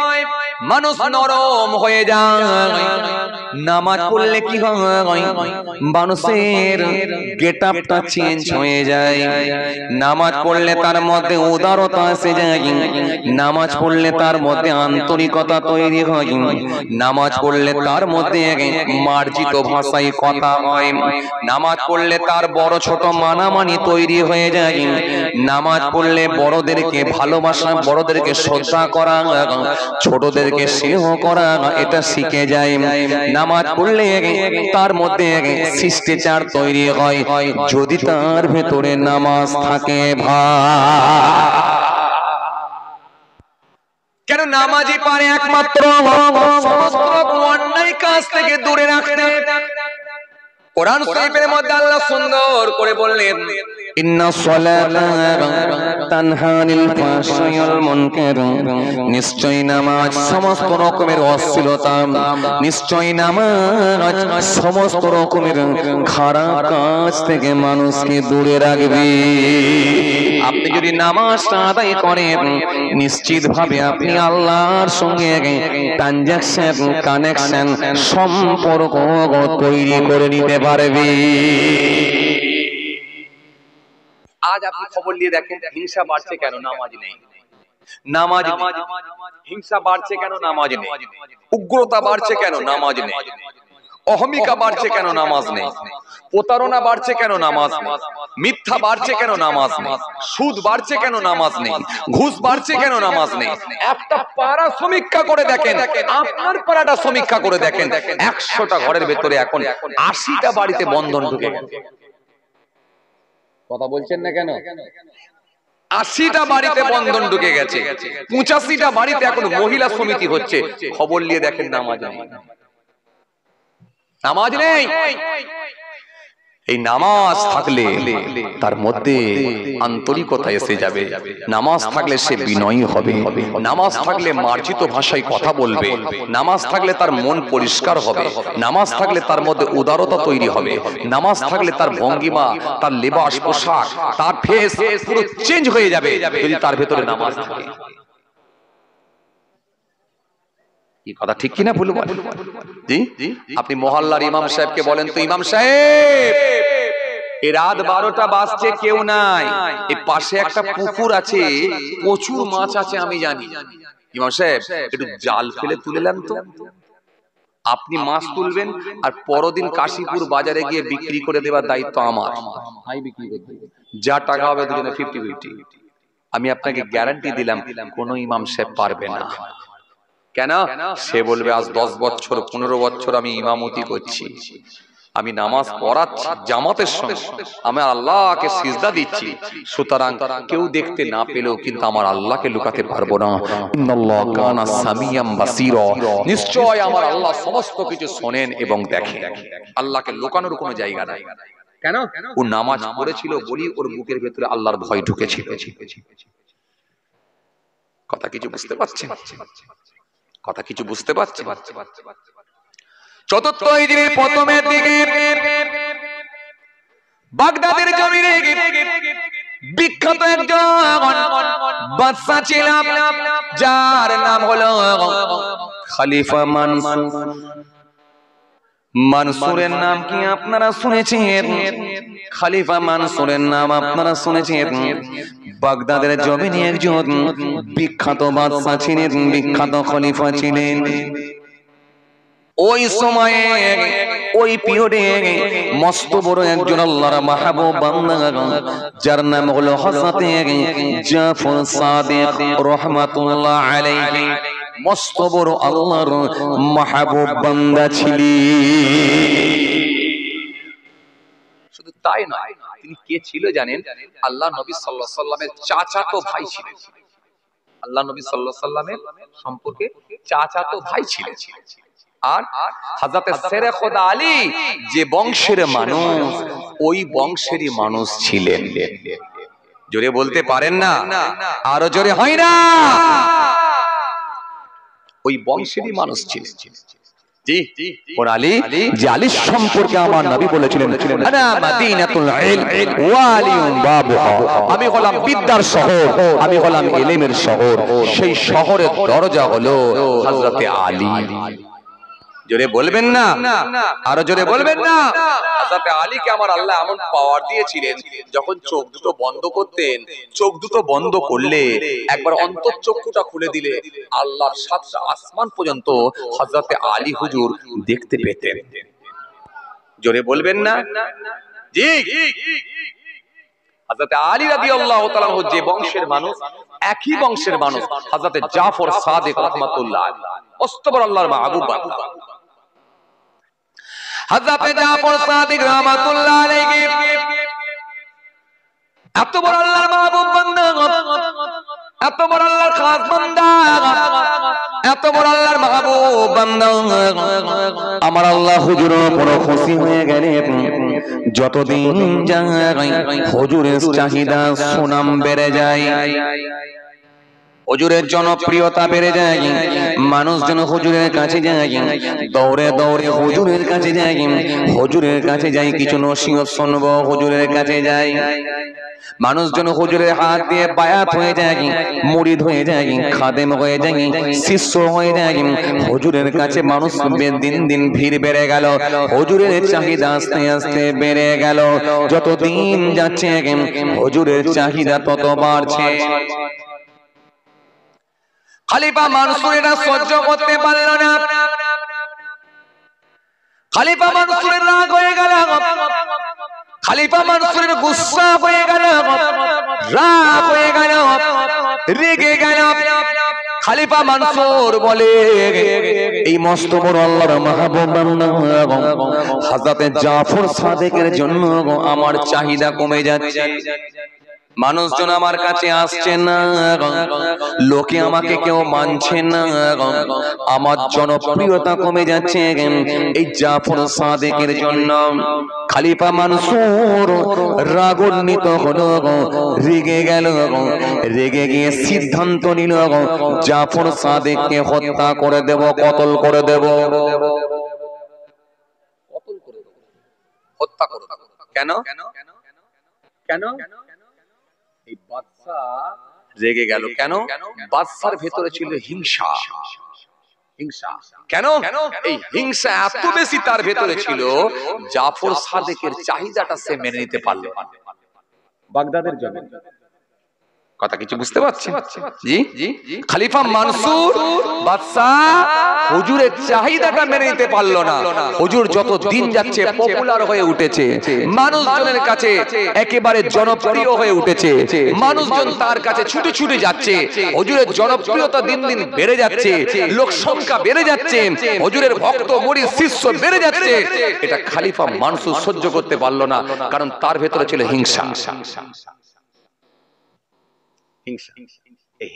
মানুষ নরম হয়ে যায়। নামাজ পড়লে কি হয়? মানুষের গেটআপটা চেঞ্জ হয়ে যায়। নামাজ পড়লে তার মধ্যে উদারতা এসে যায়। নামাজ পড়লে তার মধ্যে আন্তরিকতা তৈরি হয়। নামাজ পড়লে তার মধ্যে মার্জিত ভাষায় কথা হয়। নামাজ পড়লে তার বড় ছোট মানামানি তৈরি হয়ে যায়। নামাজ পড়লে বড়দেরকে ভালোবাসা, বড়দেরকে শ্রদ্ধা করা, ছোটদেরকে স্নেহ করা, এটা শিখে যায়। নামাজ পড়লে তার মধ্যে শিষ্টাচার তৈরি হয়, যদি তার ভেতরে নামাজ থাকে। কেন নামাজি পারে একমাত্র সমস্ত অন্যায় কাজ থেকে দূরে রাখতে। কোরআন শরীফের মধ্যে আল্লাহ সুন্দর করে বললেন ইন্নাস সালাতা তানহা আনিল ফাহশাই ওয়াল মুনকার, নিশ্চয় নামাজ সমস্ত রকমের অশ্লীলতা, নিশ্চয় নামাজ সমস্ত রকমের খারাপ কাজ থেকে মানুষকে দূরে রাখবে। আপনি যদি নামাজটা আদায় করেন, নিশ্চিতভাবে আপনি আল্লাহর সঙ্গে ট্রানজাকশন, কানেকশন, সম্পর্ক তৈরি করে নিতে পারবে। আজ আপনি খবর নিয়ে দেখেন হিংসা বাড়ছে কেন? নামাজ নেই। নামাজ হিংসা বাড়ছে কেন? নামাজ নেই। উগ্রতা বাড়ছে কেন? নামাজ নেই। অহমিকা বাড়ছে কেন? নামাজ নেই। প্রতারণা বাড়ছে কেন? নামাজ নেই। মিথ্যা বাড়ছে কেন? নামাজ নেই। সুদ বাড়ছে কেন? নামাজ নেই। ঘুষ বাড়ছে কেন? নামাজ নেই। একটা পাড়া সমীক্ষা করে দেখেন, আপনার পাড়াটা সমীক্ষা করে দেখেন, 100টা ঘরের ভেতরে এখন 80টা বাড়িতে বন্ধন ঢুকে গেছে। কথা বলছেন না কেন? 80টা বাড়িতে বন্ধন ঢুকে গেছে, 85টা বাড়িতে এখন মহিলা সমিতি হচ্ছে। খবর নিয়ে দেখেন নামাজ নেই। নামাজ নেই। এই নামাজ থাকলে তার মধ্যে আন্তরিকতা এসে যাবে। নামাজ থাকলে সে বিনয়ী হবে। নামাজ থাকলে মার্জিত ভাষায় কথা বলবে। নামাজ থাকলে তার মন পরিষ্কার হবে। নামাজ থাকলে তার মধ্যে উদারতা তৈরি হবে। নামাজ থাকলে তার ভঙ্গিমা, তার লেবাস পোশাক, তার ফেস পুরো চেঞ্জ হয়ে যাবে যদি তার ভেতরে নামাজ থাকে। কি কথা ঠিক কিনা ভুল বলেন? জি, আপনি মহল্লার ইমাম সাহেবকে বলেন তো, ইমাম সাহেব এই রাত 12টা বাজছে, কেউ নাই, এই পাশে একটা পুকুর আছে, প্রচুর মাছ আছে আমি জানি, ইমাম সাহেব একটু জাল ফেলে তুলেলেন তো। আপনি মাছ তুলবেন আর পরদিন কাশীপুর বাজারে গিয়ে বিক্রি করে দেওয়ার দায়িত্ব আমার। যা টাকা হবে দুজনে 50-50। আমি আপনাকে গ্যারান্টি দিলাম কোনো ইমাম সাহেব পারবে না। কেন? সে বলবে আজ 10 বছর 15 বছর আমি ইমামতি করছি, আমি নামাজ পড়াচ্ছি জামাতের সঙ্গে, আমি আল্লাহকে সিজদা দিচ্ছি, সুতরাং কেউ দেখতে না পেলেও কিন্তু আমার আল্লাহকে লুকাতে পারবো না। ইন্নাল্লাহ কানা সামিয়াম বাসীরা, নিশ্চয় আমার আল্লাহ সমস্ত কিছু শোনেন এবং দেখেন। আল্লাহকে লুকানোর কোনো জায়গা নাই। কেন? ও নামাজ পড়েছিল বলি ওর বুকের ভেতরে আল্লাহর ভয় ঢুকেছিল। কথা কিছু বুঝতে পারছেন? কথা কিছু বুঝতে পারছেন? চতুর্থ হিজরির প্রথমের দিকে বাগদাদের জমিনে বিখ্যাত একজন বাদশা ছিল, যার নাম হলো খলিফা মানসুর। মানসুরের নাম কি আপনারা শুনেছেন? খলিফা মানসুরের নাম আপনারা শুনেছেন? বাগদাদের জমিনে একজন বিখ্যাত বাদশা ছিলেন, বিখ্যাত খলিফা ছিলেন। ওই সময়ে ওই পিরিয়ডে মস্ত বড় একজন আল্লাহর মাহবুব বান্দা, যার নাম হলো হযরত জাফর সাদিক রাহমাতুল্লাহ আলাইহি, মস্ত বড় আল্লাহর মাহবুব বান্দা ছিলেন। শুধু তাই নয়, তিনি কে ছিল জানেন? আল্লাহ নবী সাল্লাল্লাহু আলাইহি সাল্লামের চাচাতো ভাই ছিলেন। আল্লাহ নবী সাল্লাল্লাহু আলাইহি সাল্লামের সম্পর্কে চাচাতো ভাই ছিলেন। আর হযরতে শেরে খোদা আলী যে বংশের মানুষ, ওই বংশেরই মানুষ ছিলেন। জোরে বলতে পারেন না? আরো জোরে হয় না? ওই বংশেরই মানুষ ছিলেন। জি, ওর আলী, যে আলীর সম্পর্কে আমার নবী বলেছিলেন, আনা মাদিনাতুল ইলম ওয়া আলিউম বাবুহা, আমি হলাম বিদ্যার শহর, আমি হলাম ইলমের শহর, সেই শহরের দরজা হলো হযরতে আলী। জোরে বলবেন না? আরো জোরে বলবেন না? হযরতে আলীকে আমার আল্লাহ এমন পাওয়ার দিয়েছিলেন, যখন চোখ দুটো বন্ধ করতেন, চোখ দুটো বন্ধ করলে একবার অন্তঃচক্ষুটা খুলে দিলে আল্লাহর সাতটা আসমান পর্যন্ত হযরতে আলী হুজুর দেখতে পেতেন। জোরে বলবেন না? জি। হযরতে আলী রাদিয়াল্লাহু তাআলা যে বংশের মানুষ, একই বংশের মানুষ হযরতে জাফর সাদিক রাহমাতুল্লাহ আলাইহি, অস্তবর আল্লাহর মাহবুব বান্দা। হযরতে জাফর সাদিক রাহমাতুল্লাহ আলাইহি এত বড় আল্লাহর মাহবুব বান্দা, এত বড় আল্লাহর খাস বান্দা, এত বড় আল্লাহর মাহবুব বান্দা, আমার আল্লাহ হুজুরের উপর খুশি হয়ে গেলেন। যতদিন যায় হুজুরের চাহিদা সুনাম বেড়ে যায়, হুজুরের জনপ্রিয়তা বেড়ে যায়, মানুষজন হুজুরের কাছে যায়, দৌড়ে দৌড়ে হুজুরের কাছে যায়, হুজুরের কাছে যায় কিছু নসিহত শুনবো, হুজুরের কাছে যায়। মানুষজন হুজুরের হাত দিয়ে বায়াত হয়ে যায়, মুরিদ হয়ে যায়, খাদেম হয়ে যায়, শিষ্য হয়ে যায়। হুজুরের কাছে মানুষ দিন দিন ভিড় বেড়ে গেল, হুজুরের চাহিদা আস্তে আস্তে বেড়ে গেল। যত দিন যাচ্ছে হুজুরের চাহিদা তত বাড়ছে। খলিফা মানসুর এটা সহ্য করতে পারল না, খলিফা মানসুরের রাগ হয়ে গেল, খলিফা মানসুরের গুসসা হয়ে গেল, রাগ হয়ে গেল, রেগে গেল। খলিফা মানসুর বলে, এই মস্ত বড় আল্লাহর মাহবুব বান্দা হযরতে জাফর সাদিকের জন্য আমার চাহিদা কমে যাচ্ছে, মানুষজন আমার কাছে আসছে না, লোকে আমাকে কেউ মানছে না, আমার জনপ্রিয়তা কমে যাচ্ছে এই জাফর সাদিকের জন্য। খলিফা মানসুর রাগান্বিত হলো, রেগে গেল, রেগে গিয়ে সিদ্ধান্ত নিল জাফর সাদিককে হত্যা করে দেব, কতল করে দেব, হত্যা করে দেব। কেন? কেন? এই বাদশা রেগে গেল কেন? বাদশার ভেতরে ছিল হিংসা। হিংসা কেন? এই হিংসা এত বেশি তার ভেতরে ছিল, জাফর সাদিকের চাহিদাটা সে মেনে নিতে পারল না। বাগদাদের জন্য কথা কিছু বুঝতে পারছেন? জি, খলিফা মানসুর বাদশাহ হুজুরের চাহিদাটা মেনে নিতে পারলো না। হুজুর যত দিন যাচ্ছে পপুলার হয়ে উঠেছে, মানুষজনের কাছে একেবারে জনপ্রিয় হয়ে উঠেছে, মানুষজন তার কাছে ছুটে ছুটে যাচ্ছে, হুজুরের জনপ্রিয়তা দিন দিন বেড়ে যাচ্ছে, লোক সংখ্যা বেড়ে যাচ্ছে, হুজুরের ভক্ত মুরিদ শিষ্য বেড়ে যাচ্ছে। এটা খলিফা মানসুর সহ্য করতে পারলো না, কারণ তার ভেতরে ছিল হিংসা।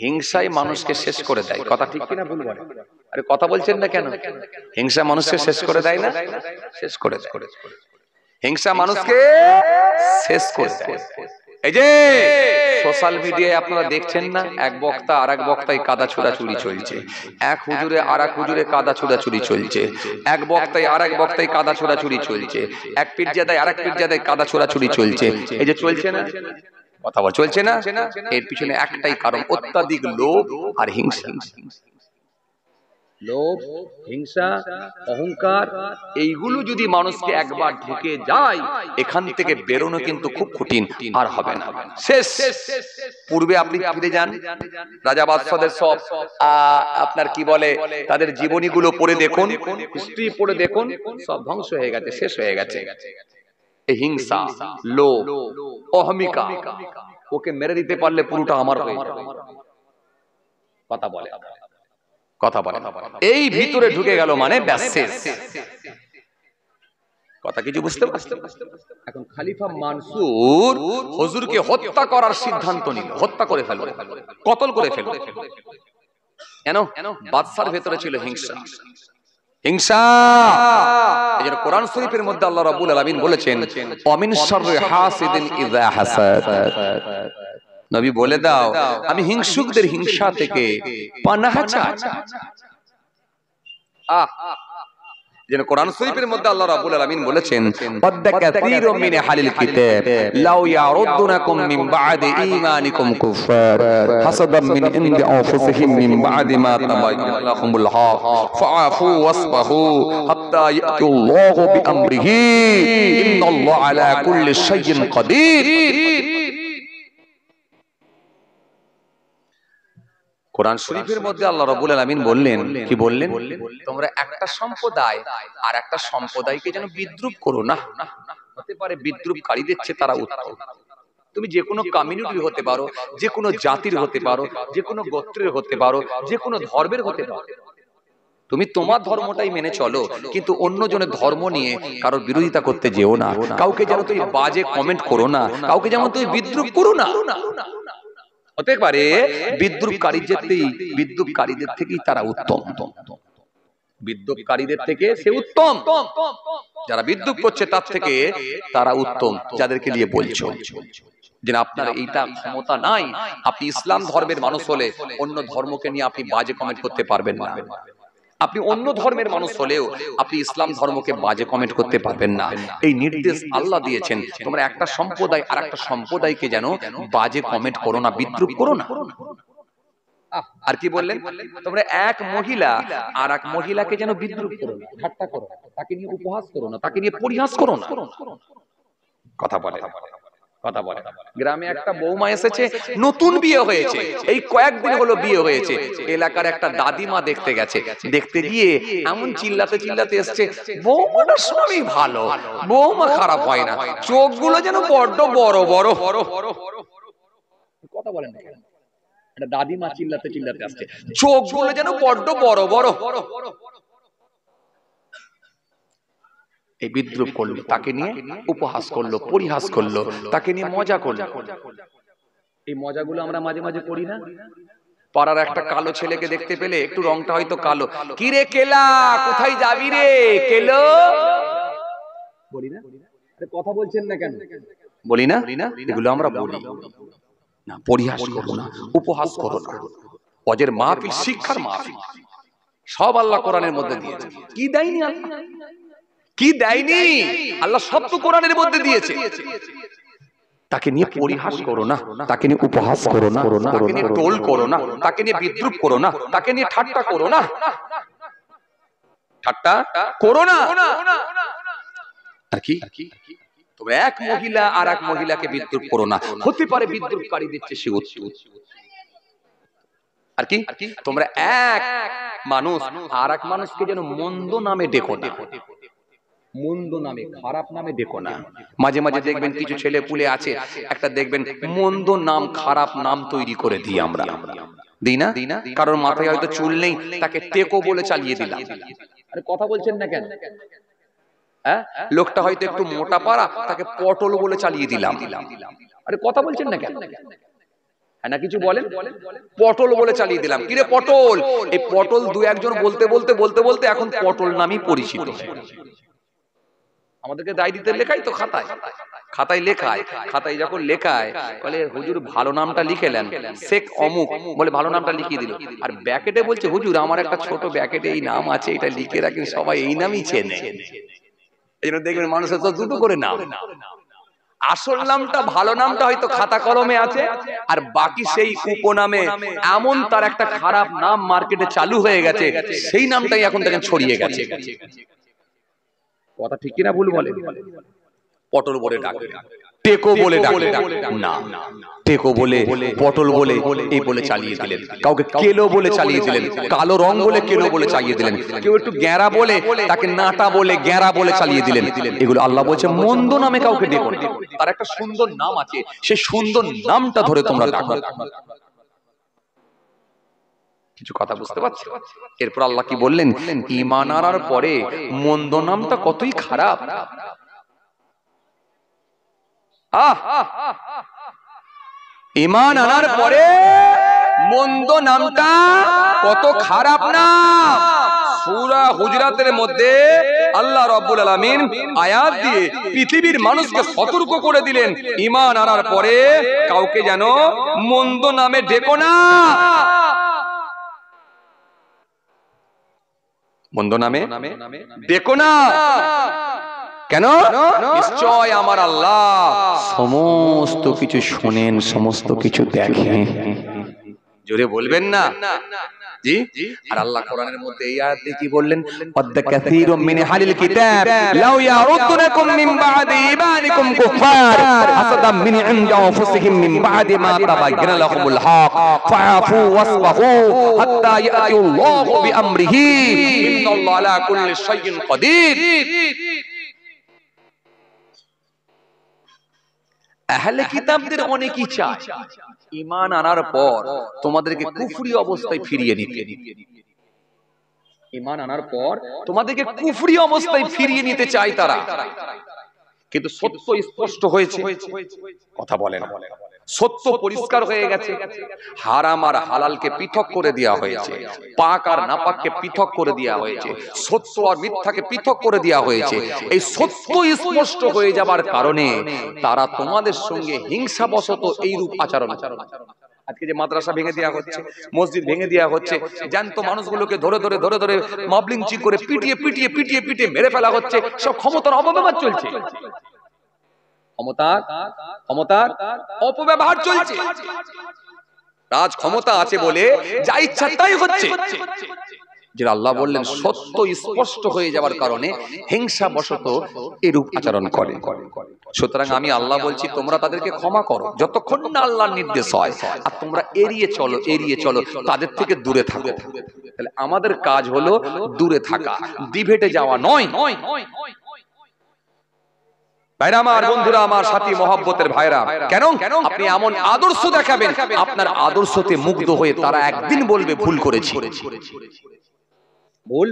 হিংসাই মানুষকে শেষ করে দেয়। কথা ঠিক কিনা ভুল বলে? আরে কথা বলছেন না কেন? হিংসা মানুষকে শেষ করে দেয় না? শেষ করে দেয়। হিংসা মানুষকে শেষ করে দেয়। এই যে সোশ্যাল মিডিয়ায় আপনারা দেখছেন না, এক বক্তা আর এক বক্তায় কাদা ছোড়াছুড়ি চলছে, এক হুজুরে আর এক হুজুরে কাদা ছোড়াছুড়ি চলছে, এক বক্তায় আর এক বক্তায় কাদা ছোড়াছুড়ি চলছে, এক পীরজাদায় আর এক পীরজাদায় কাদা ছোড়াছুড়ি চলছে। এই যে চলছে না, কথা বল, চলছে না? এর পিছনে একটাই কারণ, অত্যাধিক লোভ আর হিংসা। লোভ, হিংসা, অহংকার, এইগুলো যদি মানুষকে একবার ঢুকে যায়, এখান থেকে বেরোনো কিন্তু খুব কঠিন, আর হবে না, শেষ। পূর্বে আপনি ফিরে যান, রাজা বাদশাদের সব আপনার কি বলে তাদের জীবনীগুলো পড়ে দেখুন, হিস্ট্রি পড়ে দেখুন, সব ধ্বংস হয়ে গেছে, শেষ হয়ে গেছে। হিংসা, লোভ, অহমিকা, ওকে মেরে দিতে পারলে পুরোটা আমার হয়ে যাবে। কথা বলে, কথা বলে, এই ভিতরে ঢুকে গেল মানে ব্যাস শেষ। কথা কিছু বুঝতে পারছেন? এখন খলিফা মানসুর হুজুরকে হত্যা করার সিদ্ধান্ত নিল, হত্যা করে ফেলল, কতল করে ফেলল। কেন? বাদশার ভেতরে ছিল হিংসা। হিংসা, এজন্য কোরআন শরীফের মধ্যে আল্লাহ রাব্বুল আলামিন বলেছেন, ওয়ামিন শাররি হাসিদিন ইযা হাসাদ। নবী বলে দাও, আমি হিংসুকদের হিংসা থেকে পানাহ চাই। যেন কোরআন শরীফের মধ্যে আল্লাহ রাব্বুল আলামিন বলেছেন, ওয়াদ্দা কাসীরুম মিন আহলিল কিতাব লাউ ইয়ারুদ্দুনাকুম মিন বা'দি ঈমানিকুম কুফার হাসাদাম মিন ইনদি আনফুসিহিম মিন বা'দি মা তাবাyyana লাহুমুল হক ফাআফু ওয়াসফাহু হাত্তা ইয়াতুল্লাহু বিআমরিহি ইন্নাল্লাহা আলা কুল্লি শাইইন কাদির। কোরআন শরীফের মধ্যে আল্লাহ রাব্বুল আলামিন বললেন, কি বললেন? তোমরা একটা সম্প্রদায় আর একটা সম্প্রদায়কে যেন বিদ্রুপ করো না। হতে পারে বিদ্রুপকারীদের চেয়ে তারা উত্তম। তুমি যে কোনো কমিউনিটির হতে পারো, যে কোনো জাতির হতে পারো, যে কোনো গোত্রের হতে পারো, যে কোনো ধর্মের হতে পারো, তুমি তোমার ধর্মটাই মেনে চলো, কিন্তু অন্য জনের ধর্ম নিয়ে কারোর বিরোধিতা করতে যেও না। কাউকে যেন তুমি বাজে কমেন্ট করো না, কাউকে যেমন তুমি বিদ্রুপ করো না। হতে পারে বিদ্রুপকারীদের থেকেই তারা উত্তম, বিদ্রুপকারীদের থেকে সে উত্তম, যারা বিদ্রুপ করছে তার থেকে তারা উত্তম। যাদেরকে নিয়ে বলছো যে আপনার এইটা ক্ষমতা নাই, আপনি ইসলাম ধর্মের মানুষ হলে অন্য ধর্মকে নিয়ে আপনি বাজে কমেন্ট করতে পারবেন না। আপনি অন্য ধর্মের মানুষ হলেও আপনি ইসলাম ধর্মকে বাজে কমেন্ট করতে পারবেন না। এই নির্দেশ আল্লাহ দিয়েছেন, তোমরা একটা সম্প্রদায় আর একটা সম্প্রদায়কে যেন বাজে কমেন্ট করো না, বিদ্রুপ করো না। আর কি বললেন? তোমরা এক মহিলা আর এক মহিলাকে যেন বিদ্রুপ করো না, ঠাট্টা করো না, তাকে নিয়ে উপহাস করো না, তাকে নিয়ে পরিহাস করো না। কথা বলে, কথা বলে। গ্রামে একটা বৌমা এসেছে, নতুন বিয়ে হয়েছে, এই কয়েকদিন হলো বিয়ে হয়েছে। এলাকার একটা দাদিমা দেখতে গেছে, দেখতে গিয়ে এমন চিল্লাতে চিল্লাতে এসছে, বৌমাটার স্বামী ভালো, বৌমা খারাপ হয় না, চোখগুলো যেন বড্ড বড় বড়। কথা বলেন না, একটা দাদিমা চিল্লাতে চিল্লাতে আসছে, চোখগুলো যেন বড্ড বড় বড়। এই বিদ্রুপ করলো, তাকে নিয়ে উপহাস করলো, পরিহাস করলো, তাকে নিয়ে মজা করলো। এই মজাগুলো আমরা মাঝে মাঝে করি না? পাড়ার একটা কালো ছেলেকে দেখতে পেলে, একটু রংটা হয়তো কালো, কি রে কেলা, কোথায় যাবি রে কেলো, বলি না? কথা বলছেন না কেন? বলি না? এগুলো আমরা বলি না। পরিহাস করো না, উপহাস করো না। ওয়াজের মাহফিল, শিক্ষার মাহফিল, সব আল্লাহ কোরআনের মধ্যে দিয়েছে। কি দেয়নি আল্লাহ? কি দেয়নি আল্লাহ? সব তো কোরআনের মধ্যে দিয়েছে। তাকে নিয়ে পরিহাস করো না, তাকে নিয়ে উপহাস করো না, তাকে নিয়ে টোল করো না, তাকে নিয়ে বিদ্রুপ করো না, তাকে নিয়ে ঠাট্টা করো না, ঠাট্টা করো না। আর কি? তোমরা এক মহিলা আর এক মহিলাকে বিদ্রুপ করো না। হতে পারে বিদ্রুপকারীদের চেয়ে সে উত্তম, আর কি তোমরা এক মানুষ আর এক মানুষকে যেন মন্দ নামে ডেকো না, মন্দ নামে খারাপ নামে ডেকো না। মাঝে মাঝে দেখবেন কিছু ছেলে পুলে আছে একটা দেখবেন মন্দ নাম খারাপ নাম তৈরি করে দিই আমরা, দিই না? কারোর মাথায় হয়তো চুল নেই, তাকে টেকো বলে চালিয়ে দিলাম। আরে কথা বলছেন না কেন? হ্যাঁ, লোকটা হয়তো একটু মোটা পাড়া, তাকে পটল বলে চালিয়ে দিলাম। আরে কথা বলছেন না কেন? না কিছু বলেন, পটল বলে চালিয়ে দিলাম। কিরে পটল? এই পটল দু একজন বলতে বলতে বলতে বলতে এখন পটল নামই পরিচিত। আমাদেরকে ডায়েরিতে লেখাই তো, খাতায় খাতায় লেখায়, খাতায় যখন লেখায় বলে হুজুর ভালো নামটা লিখেলেন, শেখ অমুক বলে ভালো নামটা লিখিয়ে দিল। আর ব্যাকেটে বলছে হুজুর আমার একটা ছোট ব্যাকেটে এই নাম আছে, এটা লিখে রাখেন, সবাই এই নামই চেনে। এই জন্য দেখবেন মানুষের তো দুটো করে নাম, আসল নামটা ভালো নামটা হয়তো খাতা কলমে আছে, আর বাকি সেই উপনামে এমন তার একটা খারাপ নাম মার্কেটে চালু হয়ে গেছে, সেই নামটাই এখন দেখেন ছড়িয়ে গেছে। কথা ঠিক কিনা ভুল বলে? পটল বলে ডাকে, টেকো বলে ডাকে না, টেকো বলে পটল বলে এই বলে চালিয়ে দিলেন। কাউকে কেলো বলে চালিয়ে দিলেন, কালো রং বলে কেলো বলে চালিয়ে দিলেন। কেউ একটু গ্যারা বলে তাকে নাটা বলে গ্যারা বলে চালিয়ে দিলেন। এগুলো আল্লাহ বলছে মন্দ নামে কাউকে ডেকো না, তার একটা সুন্দর নাম আছে, সেই সুন্দর নামটা ধরে তোমরা ডাকো। কিছু কথা বুঝতে পারছো? এরপর আল্লাহ কি বললেন? ঈমান আনার পরে মন্দ নামটা কতই খারাপ। ঈমান আনার পরে মন্দ নামটা কত খারাপ নাম। সূরা হুজরাতের মধ্যে আল্লাহ রাব্বুল আলামিন আয়াত দিয়ে পৃথিবীর মানুষকে সতর্ক করে দিলেন, ঈমান আনার পরে কাউকে যেন মন্দ নামে ডেকো না, মন্দ নামে ডেকো না। কেন? নিশ্চয় আমার আল্লাহ সমস্ত কিছু শোনেন, সমস্ত কিছু দেখেন। জোরে বলবেন না জি? আর আল্লাহ কোরআনের মধ্যে এই আয়াতে কি বললেন? ওয়াদ কাসীরুম মিন আহলিল কিতাব লাউ ইয়ারুদুনাকুম মিন বাদি ঈমানিকুম কুফার হাসাদাম মিন ইনদি আনফুসিহিম মিন বাদি মা তাবায়্যানা লাহুমুল হক ফাআফু ওয়াসফাহু হাত্তা ইয়াতিল্লাহু বিআমরিহি ইন্নাল্লাহা আলা কুল্লি শাইইন কাদির। আহলে কিতাবদের অনেকই চায় ঈমান আনার পর তোমাদেরকে কুফরি অবস্থায় ফিরিয়ে নিতে। ঈমান আনার পর তোমাদেরকে কুফরি অবস্থায় ফিরিয়ে নিতে চায় তারা, কিন্তু সত্য স্পষ্ট হয়েছে, কথা বলে না, সত্য পরিষ্কার হয়ে গেছে। হারাম আর হালালকে পৃথক করে দেওয়া হয়েছে, পাক আর নাপাককে পৃথক করে দেওয়া হয়েছে, সত্য আর মিথ্যাকে পৃথক করে দেওয়া হয়েছে। এই সত্য স্পষ্ট হয়ে যাবার কারণে তারা তোমাদের সঙ্গে হিংসাবশত এই রূপ আচরণ। আজকে যে মাদ্রাসা ভেঙে দেওয়া হচ্ছে, মসজিদ ভেঙে দেওয়া হচ্ছে, জ্যান্ত মানুষগুলোকে ধরে ধরে ধরে ধরে মবলিঞ্চিং করে পিটিয়ে পিটিয়ে পিটিয়ে পিটিয়ে মেরে ফেলা হচ্ছে, সব ক্ষমতার অপব্যবহার চলছে, ক্ষমতার অপব্যবহার চলছে। রাজ ক্ষমতা আছে বলে যা ইচ্ছা তাই হচ্ছে। যে আল্লাহ বললেন সত্য স্পষ্ট হয়ে যাওয়ার কারণে হিংসাবশত এরূপ আচরণ করে। সুতরাং আমি আল্লাহ বলছি তোমরা তাদেরকে ক্ষমা করো যতক্ষণ না আল্লাহর নির্দেশ হয়, আর তোমরা এড়িয়ে চলো, এড়িয়ে চলো, তাদের থেকে দূরে থাকো। তাহলে আমাদের কাজ হলো দূরে থাকা, ডিবেটে যাওয়া নয়। ভাইরা আমার, বন্ধুরা আমার, সাথী মহব্বতের ভাইরা, কেন আপনি এমন আদর্শ দেখাবেন আপনার আদর্শতে মুগ্ধ হয়ে তারা একদিন বলবে ভুল করেছি, ভুল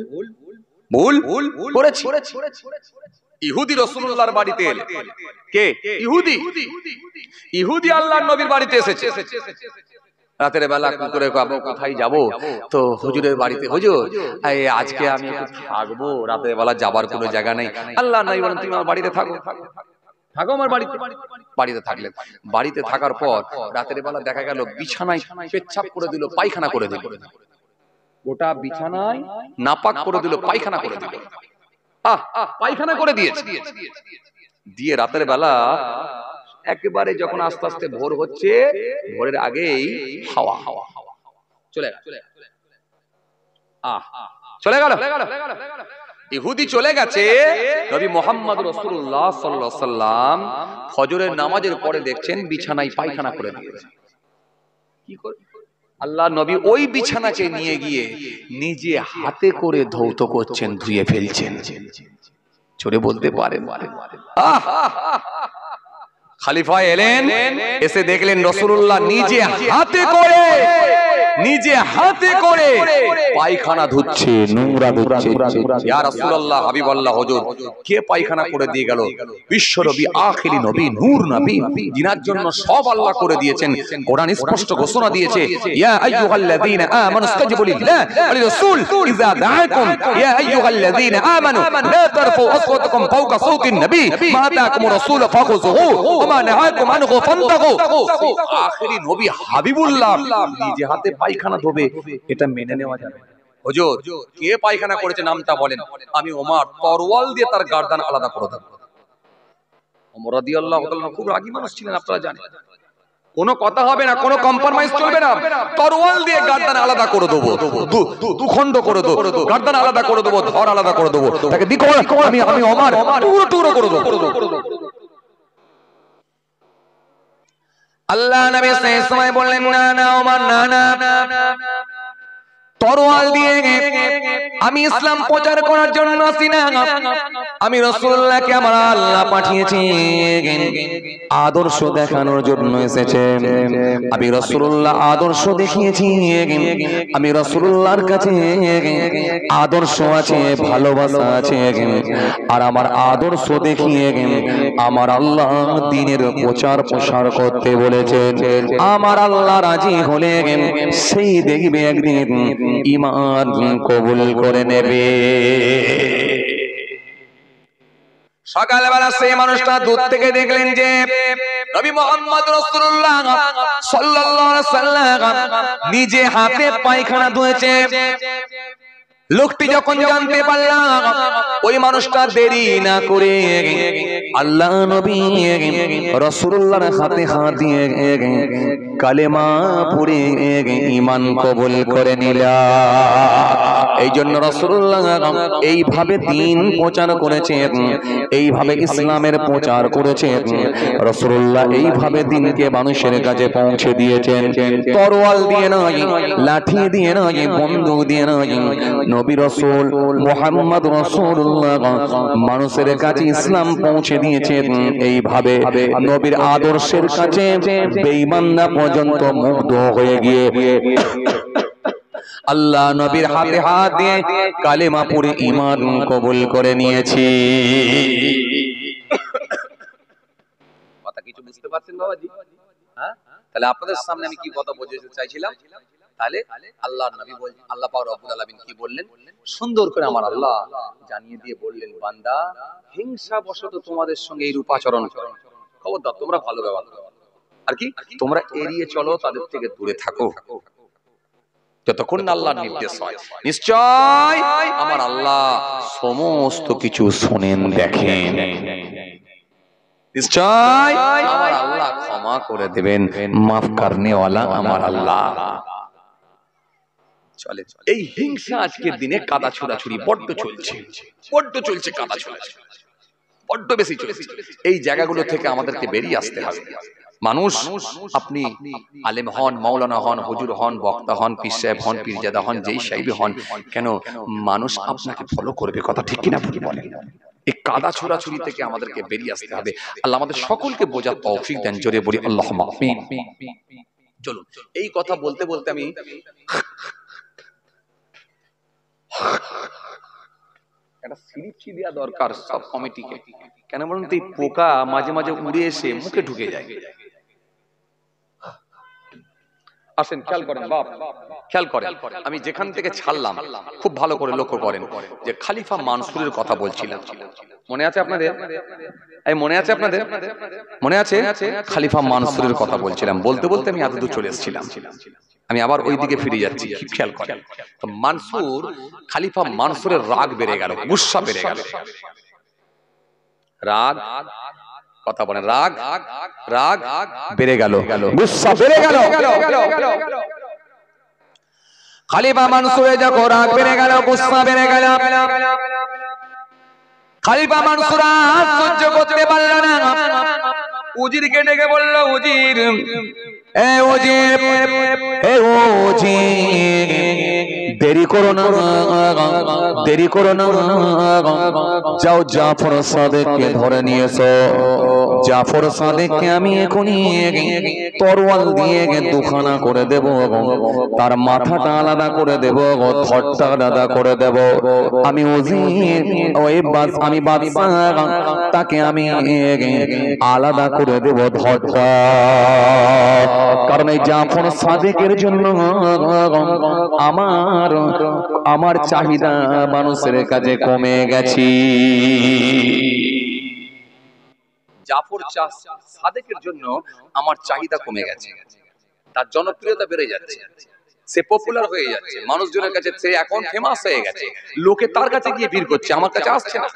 ভুল করেছি। ইহুদি রাসূলুল্লাহর বাড়িতে এলেন। কে? ইহুদি। ইহুদি আল্লাহর নবীর বাড়িতে এসেছে। রাতের বেলা কুকুরে কাবো কোথায় যাব, তো হুজুরের বাড়িতে, হুজুর আজকে আমি একটু থাকবো, রাতের বেলা যাবার কোনো জায়গা নেই। আল্লাহ নবী বলেন তুমি আমার বাড়িতে থাকো, থাকো আমার বাড়িতে। বাড়িতে থাকলেন। বাড়িতে থাকার পর রাতের বেলা দেখা গেল বিছানায় পেচ্ছাপ করে দিল, পায়খানা করে দিল, গোটা বিছানায় নাপাক করে দিল, পায়খানা করে দিল। পায়খানা করে দিয়েছে। দিয়ে রাতের বেলা একেবারে যখন আস্তে আস্তে ভোর হচ্ছে, ভোরের আগেই হাওয়া চলে গেল, চলে গেল। ইহুদি চলে গেছে। নবী মুহাম্মদ রাসূলুল্লাহ সাল্লাল্লাহু আলাইহি সাল্লাম ফজরের নামাজের পরে দেখছেন বিছানায় পায়খানা করে দিয়েছে। কি করে? আল্লাহ নবী ওই বিছানাকে নিয়ে গিয়ে নিজে হাতে করে ধৌত করছেন, ধুয়ে ফেলছেন। চোরে বলতে পারেন খলিফা এলেন, এসে দেখলেন রাসূলুল্লাহ নিজে হাতে করে পায়খানা ধুচ্ছে, নোংরা ধুচ্ছে। ইয়া রাসূলুল্লাহ, হাবিবাল্লাহ, হুজুর কে পায়খানা করে দিয়ে গেল? বিশ্বনবী, আখিরি নবী, নূর নবী, জিনার জন্য সব আল্লাহ করে দিয়েছেন। কোরআন স্পষ্ট ঘোষণা দিয়েছে, ইয়া আইয়ুহাল্লাযীনা আমানু ইসতাজিবু লিল্লাহি ওয়া লিরাসূল ইযা দাআকুম ইয়া আইয়ুহাল্লাযীনা আমানু লা তারফু আসওয়াতাকুম ফাওকা সাওতিন নবী মা আতাকুমুর রাসূল ফাখুযুহু ওয়া মা নাহাকুম আনহু ফান্তাহু। আখিরি নবী হাবিবুল্লাহ নিজে হাতে পায়খানা ধোবে, এটা মেনে নেওয়া যাবে? হুজুর কে পায়খানা করেছে নামটা বলেন। আমি ওমর তরওয়াল দিয়ে তার গর্দান আলাদা করে দেব। ওমর রাদিয়াল্লাহু তাআলা খুব রাগী মানুষ ছিলেন, আপনারা জানেন। কোনো কথা হবে না, কোনো কম্প্রোমাইজ চলবে না। তরওয়াল দিয়ে গর্দান আলাদা করে দেব, দুখণ্ড করে দেব, গর্দান আলাদা করে দেব, ধর আলাদা করে দেব, তাকে দিকো আমি ওমর টুকরো টুকরো করে দেব। আল্লাহ নবী সেই সময় বললেন, না না ওমর, না না, তরোয়াল দিয়ে আমি ইসলাম প্রচার করার জন্য আসি না। আমি রাসূলুল্লাহকে আমার আল্লাহ পাঠিয়েছি আদর্শ দেখানোর জন্য এসেছে। আমি রাসূলুল্লাহ আদর্শ দেখিয়েছি। আমি রাসূলুল্লাহর কাছে আদর্শ আছে, ভালোবাসা আছে, আর আমার আদর্শ দেখিয়ে আমার আল্লাহ দ্বীনের প্রচার প্রসার করতে বলেছেন। আমার আল্লাহ রাজি হলে সেই দেখবে একদিন ঈমান কবুল করে নেবে। সকালবেলা সেই মানুষটা দূর থেকে দেখলেন যে নবী মুহাম্মদ রাসূলুল্লাহ সাল্লাল্লাহু আলাইহি ওয়াসাল্লাম নিজে হাতে পায়খানা ধুয়েছে। লোকটি যখন জানতে পারলাম, ওই মানুষটা দেরি না করে আল্লাহ নবী রাসূলুল্লাহর হাতে হাত দিয়ে কালেমা পড়ে ঈমান কবুল করে নিল। এই জন্য রাসূলুল্লাহ এইভাবে দ্বীন প্রচার করেছেন, এইভাবে ইসলামের প্রচার করেছেন। রাসূলুল্লাহ এইভাবে দ্বীনকে মানুষের কাছে পৌঁছে দিয়েছেন। তরোয়াল দিয়ে নয়, লাঠি দিয়ে নয়, বন্দুক দিয়ে নয়, নবী রাসূল মুহাম্মদ রাসূলুল্লাহ মানুষের কাছে ইসলাম পৌঁছে দিয়েছেন। এইভাবে নবীর আদর্শের কাছে বেঈমানরা পর্যন্ত মুগ্ধ হয়ে গিয়ে আল্লাহ নবীর হাতে হাত দিয়ে কালেমা পড়ে ঈমান কবুল করে নিয়েছি। কথা কিছু বুঝতে পারছেন বাবাজি? হ্যাঁ, তাহলে আপনাদের সামনে আমি কি কথা বোঝাতে চাইছিলাম? তাহলে আল্লাহর নবী বলেন, আল্লাহ পাক রব্বুল আলামিন কি বললেন সুন্দর করে আমার আল্লাহ জানিয়ে দিয়ে বললেন, বান্দা হিংসা বশত তোমাদের সঙ্গে এই রূপ আচরণ করো, খবরদার তোমরা ভালো ব্যবহার করো, আর কি তোমরা এড়িয়ে চলো, তাদের থেকে দূরে থাকো যতক্ষণ না আল্লাহর নির্দেশ হয়। নিশ্চয় আমার আল্লাহ সমস্ত কিছু শোনেন, দেখেন। নিশ্চয় আমার আল্লাহ ক্ষমা করে দেবেন, মাফ করনে ওয়ালা আমার আল্লাহ। চলে এই হিংসা আজকের দিনে কাদা ছোড়াছুড়ি বড্ড চলছে, কাদা ছোড়াছুড়ি বড্ড বেশি চলছে। এই জায়গাগুলো থেকে আমাদেরকে বেরিয়ে আসতে হবে। মানুষ, আপনি আলেম হন, মাওলানা হন, হুজুর হন, বক্তা হন, পীর সাহেব হন, পীরজাদা হন, যেই সাহেবই হন কেন, মানুষ আপনাকে ফলো করবে, কথা ঠিক কিনা বলেন? এই কাদা ছোড়াছুড়ি থেকে আমাদেরকে বেরিয়ে আসতে হবে। আল্লাহ আমাদের সকলকে বোঝার তৌফিক দেন। জোরে বলি আল্লাহুম্মা আমিন। চলুন, এই কথা বলতে বলতে আমি একটা সিরিপচি দেওয়া দরকার সব কমিটিকে। কেন বলুন তো? এই পোকা মাঝে মাঝে উড়ে এসে মুখে ঢুকে যায়। আসেন, খেয়াল করেন বাপ, খেয়াল করেন। আমি যেখান থেকে ছাড়লাম খুব ভালো করে লক্ষ্য করেন যে খলিফা মানসুরের কথা বলছিলাম। মনে আছে আপনাদের? এই মনে আছে আপনাদের? মনে আছে? খলিফা মানসুরের কথা বলছিলাম। বলতে বলতে আমি এতদূর চলে এসেছিলাম। আমি আবার ওই দিকে ফিরে যাচ্ছি, খেয়াল করেন। তো মানসুর, খলিফা মানসুরের রাগ বেড়ে গেল, গুসা বেড়ে গেল। রাগ, কথা বলেন, রাগ রাগ বেড়ে গেল, গুসা বেড়ে গেল। খলিফা মানসুরের যখন রাগ বেড়ে গেল, গুসা বেড়ে গেল, খলিফা মানসুর আর সহ্য করতে পারল না। উজিরকে ডেকে বলল, উজির দেরি করো না, দেরি করো না, যাও জাফর সাদেককে ধরে নিয়ে এসো। জাফর সাদেককে আমি এখনই তরোয়াল দিয়ে দুখানা করে দেব, তার মাথাটা আলাদা করে দেব, ধড়টা আলাদা করে দেব। আমি আমি বাদশাহ, তাকে আমি আলাদা করে দেব ধড়টা। কারণ এই জাফর সাদেকের জন্য আমার চাহিদা মানুষের কাছে কমে গেছে। জাফর সাদেকের জন্য আমার চাহিদা কমে গেছে, তার জনপ্রিয়তা বেড়ে যাচ্ছে, সে পপুলার হয়ে যাচ্ছে, মানুষজনের কাছে সে এখন ফেমাস হয়ে গেছে, লোকে তার কাছে গিয়ে ভিড় করছে, আমার কাছে আসছে না।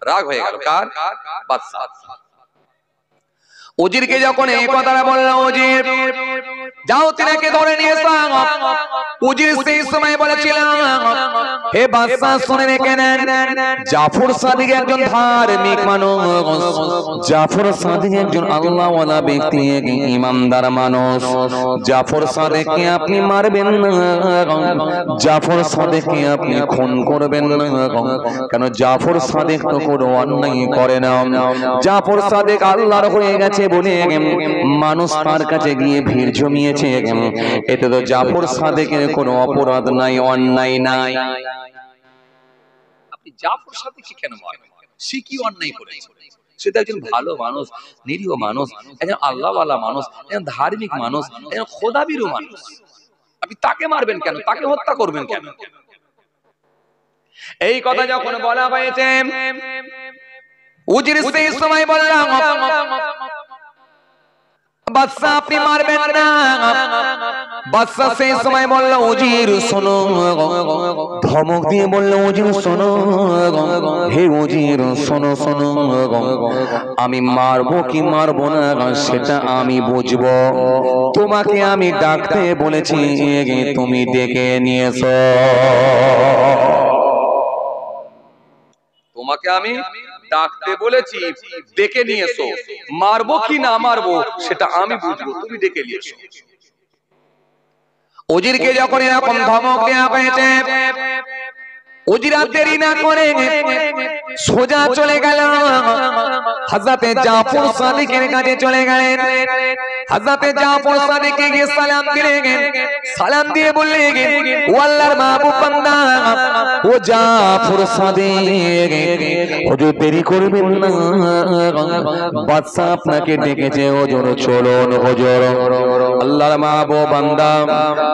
রাগ হয়ে গেল কার? বাদশাহ। উজিরকে যখন এই কথাটা বলল, উজির যাও তিনাকে ধরে নিয়ে এসো। উজির সেই সময় বলেছিল, হে বাদশাহ শুনে রেখে নেন, জাফর সাদিক একজন ধার্মিক মানুষ, জাফর সাদিক একজন আল্লাহওয়ালা ব্যক্তি, ইমানদার মানুষ। জাফর সাদিককে আপনি মারবেন না, জাফর সাদিককে আপনি খুন করবেন না। কেন? জাফর সাদিক তো কোনো অন্যায় করে না, জাফর সাদিক আল্লাহর হয়ে গেছে বলে মানুষ তার কাছে গিয়ে ভিড় জমিয়েছে, এতে তো জাফর সাদেকের কোনো অপরাধ নাই, অন্যায় নাই। আপনি জাফর সাদেককে কেন মারবেন? সে কি অন্যায় করেছে? সে তো একজন ভালো মানুষ, নিরীহ মানুষ, একজন আল্লাহওয়ালা মানুষ, একজন ধার্মিক মানুষ, একজন খোদাবিরু মানুষ। আপনি তাকে মারবেন কেন? তাকে হত্যা করবেন কেন? এই কথা যখন বলা হয়েছে, উজির সেই সময় বললাম, বাদশা আপনি মারবেন না। বাদশা সেই সময় বলল, উজির শোনো, ধমক দিয়ে বলল, উজির শোনো, হে উজির শোনো শোনো, আমি মারবো কি মারবো না সেটা আমি বুঝবো। তোমাকে আমি ডাকতে বলেছি, তুমি ডেকে নিয়ে এসো। তোমাকে আমি ডাকতে বলেছি, ডেকে নিয়ে এসো। মারবো কি না মারবো সেটা আমি বুঝবো, তুমি ডেকে নিয়ে এসো। উজিরকে যখন এরকম ধমক দেওয়া হয়েছে, উজির আর দেরি না করে সোজা চলে গেল হযরতে জাফর সাদিকের কাছে চলে গেলেন। হযরতে জাফর সাদিককে গিয়ে সালাম দিলেন, সালাম দিয়ে বললেন, ও আল্লাহর মাহবুব বান্দা, ও জাফর সাদিক, হুজুর দেরি করবেন না, বাদশা আপনাকে ডেকেছে, হুজুর চলুন। হুজুর আল্লাহর মাহবুব বান্দা,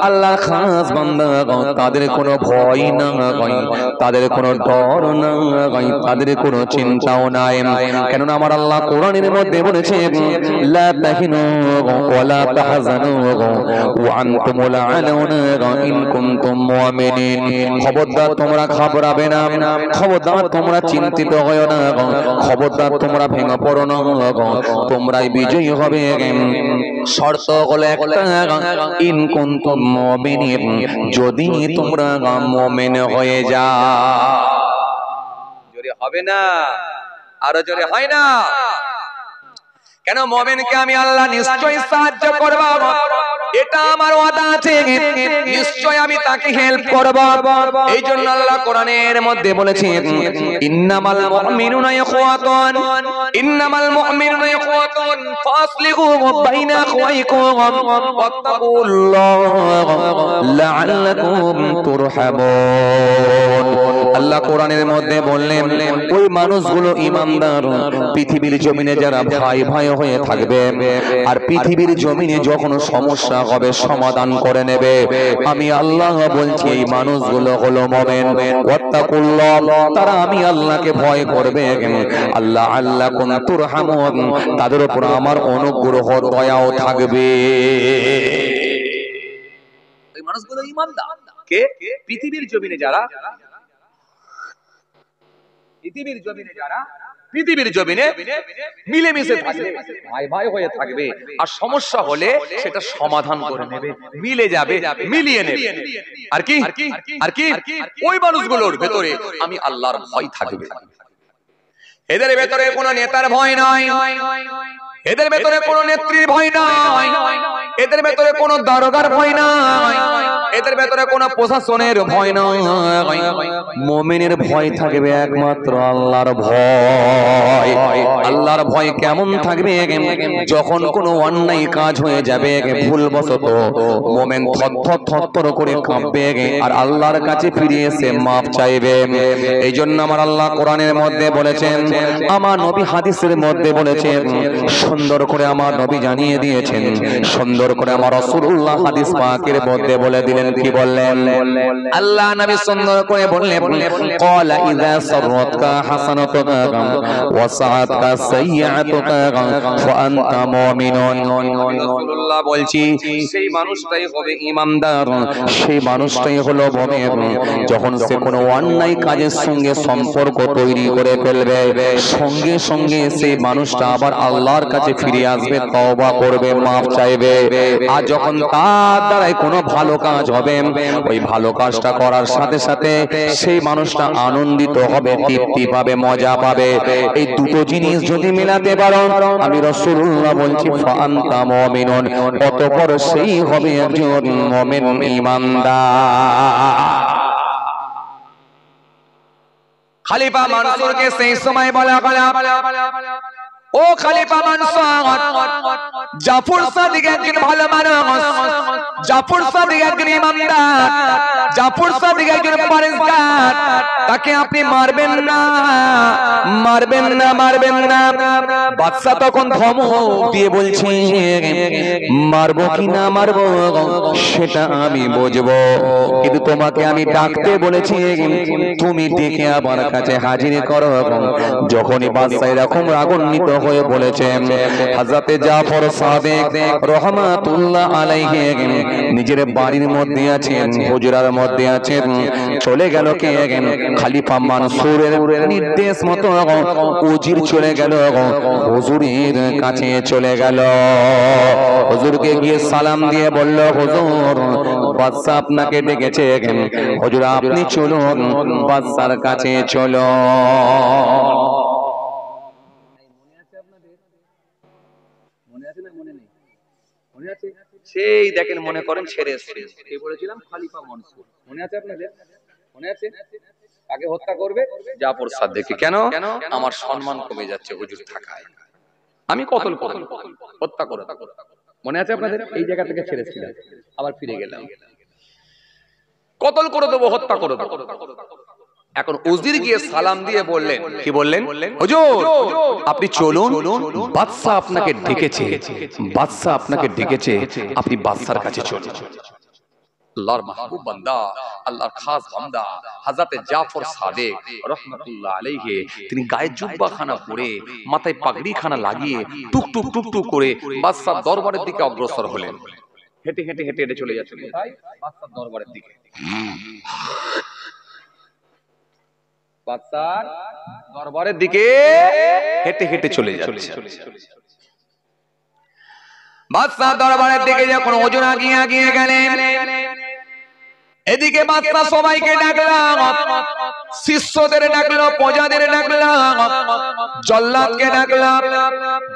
আল্লাহর খাস বান্দা, তাদের কোনো ভয় না, তাদের কোনো ডর না, তাদের কোনো চিন্তাও নাই। কেননা আমার আল্লাহ কোরআনের মধ্যে বলেছে, লা তাহিনু ওয়ালা তাহজানু ওয়া আনতুমুল আলাউনা ইন কুনতুম মুমিনিন। খবরদার তোমরা ঘাবড়াবে না, খবরদার তোমরা চিন্তিত হয়ো না, খবরদার তোমরা ভেঙে পড়ো না, তোমরাই বিজয়ী হবে। শর্ত হলো একটা, ইন কুনতুম মুমিনিন, যদি তোমরা মুমিন হয়ে যাও। জোরে হবে না, আরো জোরে হয় না। কেন? মুমিনকে আমি আল্লাহ নিশ্চয়ই সাহায্য করব, এটা আমার ওয়াদা আছে, নিশ্চয় আমি তাকে হেল্প করব। এই জন্য আল্লাহ কোরআনের মধ্যে বলেছেন, ইন্নামাল মুমিনুনা ইখওয়াতুন, ইন্নামাল মুমিনুনা ইখওয়াতুন ফাসলিহু বাইনা আখওয়াইকুম ওয়াত্তাকুল্লাহ লাআল্লাকুম তুরহামুন। আল্লাহ কোরআনের মধ্যে বললেন, ওই মানুষগুলো ঈমানদার, পৃথিবীর জমিনে যারা ভাই ভাই হয়ে থাকবে, আর পৃথিবীর জমিনে যখন সমস্যা হবে সমাধান করে নেবে, আমি আল্লাহ বলছি এই মানুষগুলো হলো মুমিন। ওয়াত্তাকুল্লাহ, তারা আমি আল্লাহকে ভয় করবে। আল্লাহ আল্লাকুম তুরহামুন, তাদের উপর আমার অনুগ্রহ দয়াও থাকবে। এই মানুষগুলো ঈমানদার কে? পৃথিবীর জমিনে যারা, পৃথিবীর জমিনে যারা পৃথিবীর জমিনে মিলেমিশে থাকবে, ভাই ভাই হয়ে থাকবে, আর সমস্যা হলে সেটা সমাধান করে নেবে, মিলে যাবে, মিলিয়ে নেবে। আর কি আর কি ওই মানুষগুলোর ভেতরে আমি আল্লাহর ভয় থাকবে। এদের ভেতরে কোনো নেতার ভয় নয়, এদের ভেতরে কোনো নেত্রীর ভয় নাই, এদের ভেতরে কোনো দারোগার ভয় নাই, এদের ভেতরে কোনো প্রশাসনের ভয় নাই। মুমিনের ভয় থাকবে একমাত্র আল্লাহর ভয়। আল্লাহর ভয় কেমন থাকবে? যখন কোনো অন্যায় কাজ হয়ে যাবে ভুলবশত, মুমিন থরথর করে কাঁপবে আর আল্লাহর কাছে ফিরে এসে মাফ চাইবে। এই জন্য আমার আল্লাহ কোরআনের মধ্যে বলেছেন, আমার নবী হাদিসের মধ্যে বলেছেন, সুন্দর করে আমার নবী জানিয়ে দিয়েছেন, সুন্দর করে আমার রাসূলুল্লাহ হাদিস পাকের মধ্যে বলে দিলেন। কি বললেন? আল্লাহ নবী সুন্দর করে বললেন, ক্বালা ইযা সাররাতকা হাসানাতুকা ওয়া সাআতকা সাইয়্যাতুকা ফাআনতা মুমিনুন। রাসূলুল্লাহ বলছি, সেই মানুষটাই হবে ঈমানদার, সেই মানুষটাই হলো মুমিন যখন সে কোনো অন্যায় কাজের সঙ্গে সম্পর্ক তৈরি করে ফেলবে, সঙ্গে সঙ্গে সেই মানুষটা আবার আল্লাহর কাছে ফিরে আসবে, তওবা করবে, মাফ চাইবে। আর যখন তার দ্বারাই কোনো ভালো কাজ হবে, ওই ভালো কাজটা করার সাথে সাথে সেই মানুষটা আনন্দিত হবে, তৃপ্তি পাবে, মজা পাবে। এই দুটো জিনিস যদি মেলাতে পারো, আমি রাসূলুল্লাহ বলছি, ফাআনতা মুমিনুন, অতঃপর সেই হবে একজন মুমিন, ঈমানদার। খলিফা মানসুরকে সেই সময় বলা হলো, ও খলিফা মানসুর, জাফর সাদিক একজন ভালো মানুষ, জাফর সাদিক একজন ঈমানদার, জাফর সাদিক একজন পরেজগার, তাকে আপনি মারবেন না, মারবেন না, মারবেন না। বাদশা তখন ধমক দিয়ে বলছে, মারবো কি না মারবো সেটা আমি বুঝবো, কিন্তু তোমাকে আমি ডাকতে বলেছি, তুমি ডেকে আমার কাছে হাজির করো। যখনই বাদশা এরকম রাগান্বিত হয়ে বলেছে, হযরতে জাফর সাদিক রাহমাতুল্লাহ আলাইহি নিজের বাড়ির মধ্যে আছেন, হুজরার মধ্যে আছেন, চলে গেল কে? খলিফা মানসুরের নির্দেশ মতো উজির চলে গেল, হুজুরের কাছে চলে গেল। হুজুরকে গিয়ে সালাম দিয়ে বলল, হুজুর, বাদশা আপনাকে ডেকেছে। হুজুর, আপনি চলুন, বাদশার কাছে চলো। সেই দেখেন, মনে করেন ছেড়ে এসেছে, কে বলেছিলাম? খলিফা মানসুর। মনে আছে আপনাদের? মনে আছে? আগে হত্যা করবে জাফর সাদিককে। কেন? আমার সম্মান কমে যাচ্ছে হুজুর থাকায়, আমি কতল করব, হত্যা করব। মনে আছে আপনাদের? এই জায়গা থেকে ছেড়েছিলাম, আবার ফিরে গেলাম, কতল করে দেবো, হত্যা করে দেবো। এখন উজির গিয়ে সালাম দিয়ে বললেন, কি বললেন? হুজুর, আপনি চলুন, বাদশা আপনাকে ডেকেছে, বাদশা আপনাকে ডেকেছে, আপনি বাদশার কাছে চলুন। আল্লাহর মাহবুব বান্দা, আল্লাহর খাস বান্দা হযরতে জাফর সাদিক রাহমাতুল্লাহ আলাইহি, তিনি গায়ে জুব্বা খানা পরে, মাথায় পাগড়ি খানা লাগিয়ে টুকটুক টুকটুক করে বাদশার দরবারের দিকে অগ্রসর হলেন। হেঁটে হেঁটে হেঁটে হেঁটে চলে যাচ্ছেন কোথায়? বাদশার দরবারের দিকে। বাদশার দরবারের দিকে হেঁটে হেঁটে চলে যাচ্ছে। বাদশার দরবারের দিকে যখন হুজুর আগিয়ে গেলেন, এদিকে বাদশা সবাইকে ডাকলাম, শিষ্যদের ডাকলো, প্রজাদের ডাকলাম, জল্লাদকে ডাকলাম,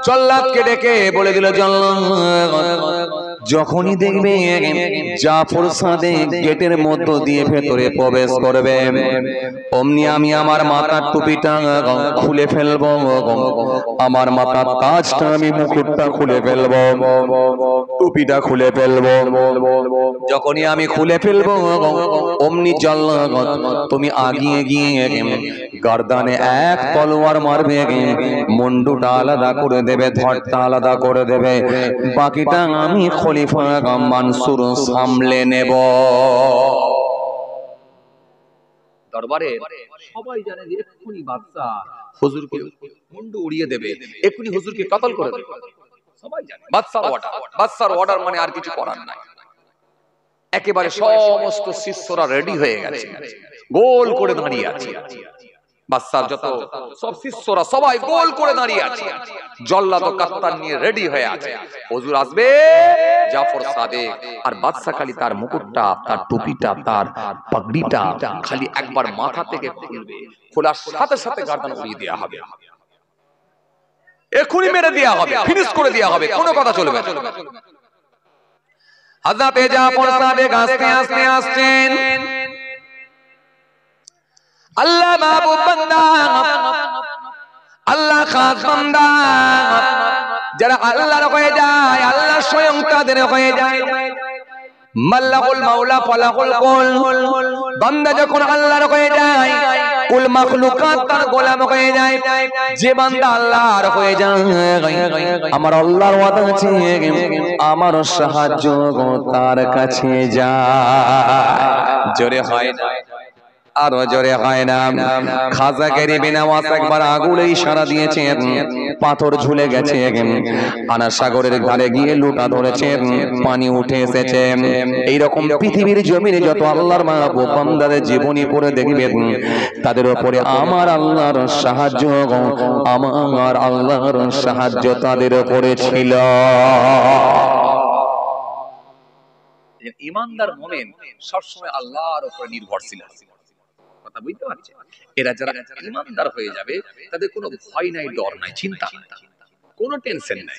জল্লাদকে ডেকে বলে দিল, জল্লাদ, যখনই দেখবে জাফর সাদিক গেটের মধ্য দিয়ে ভেতরে প্রবেশ করবে, অমনি আমি আমার মাথার টুপিটা খুলে ফেলবো, আমার মাথার তাজটা, আমি মুকুটটা খুলে ফেলবো, টুপিটা খুলে ফেলবো। যখনই আমি খুলে ফেলবো, অমনি জল্লাদ তুমি আগিয়ে গিয়ে গর্দানে এক তলোয়ার মারবে, মুন্ডুটা আলাদা করে দেবে, ধড়টা আলাদা করে দেবে, বাকিটা আমি খলিফা মানসুর সামলে নেব। দরবারে সবাই জানে যে এক্ষুনি বাদশা হুজুরকে মুন্ডু উড়িয়ে দেবে, এক্ষুনি হুজুরকে কতল করে দেবে, সবাই জানে। বাদশার অর্ডার, বাদশার অর্ডার মানে আর কিছু করার নাই। একেবারে সমস্ত শিষ্যরা রেডি হয়ে গেছে, গোল করে দাঁড়িয়ে আছে। বাদশার যত সব শিষ্যরা সবাই গোল করে দাঁড়িয়ে আছে, জল্লাদ ও কাত্তার নিয়ে রেডি হয়ে আছে। হুজুর আসবে জাফর সাদিক, আর বাদশা খালি তার মুকুটটা, তার টুপিটা, তার পাগড়িটা খালি একবার মাথা থেকে খুলবে, খোলার সাথে সাথে গর্দান উড়িয়ে দেওয়া হবে। এখনই মেরে দেওয়া হবে, ফিনিশ করে দেওয়া হবে, কোনো কথা চলবে না। হযরতে জাফর সাদেক আস্তে আস্তে আসছেন। আল্লাহ মাহবুব বান্দা, আল্লাহ খাস বান্দা, যারা আল্লাহর হয়ে যায় আল্লাহ স্বয়ং তাদের হয়ে যায়। মাল্লাহুল মাওলা ফালাহুল কুল, বান্দা যখন আল্লাহর হয়ে যায় কুল মাখলুকাত তার গোলাম হয়ে যায়। যে বান্দা আল্লাহর হয়ে যায় আমার আল্লাহর ওয়াদা আছে আমার সাহায্য তার কাছে যায়। জোরে হয় না, আরো জোরে হয় না। খাজা গরিব নওয়াজ একবার আগুলে ইশারা দিয়েছেন, পাথর ঝুলে গেছে, আনা সাগরের ধারে গিয়ে লুটা ধরেছে, পানি উঠে এসেছে। এইরকম পৃথিবীর জমিনে যত আল্লাহর মাহবুব বান্দাদের জীবনী পড়ে দেখবেন তাদের উপরে আমার আল্লাহর সাহায্য, আমার আল্লাহর সাহায্য তাদের উপরে ছিল। ঈমানদার মুমিন সবসময় আল্লাহর উপর নির্ভরশীল। কথা বুঝতে পারছেন? এরা যারা ঈমানদার হয়ে যাবে তাদের কোনো ভয় নাই, ডর নাই, চিন্তা নাই, কোনো টেনশন নাই।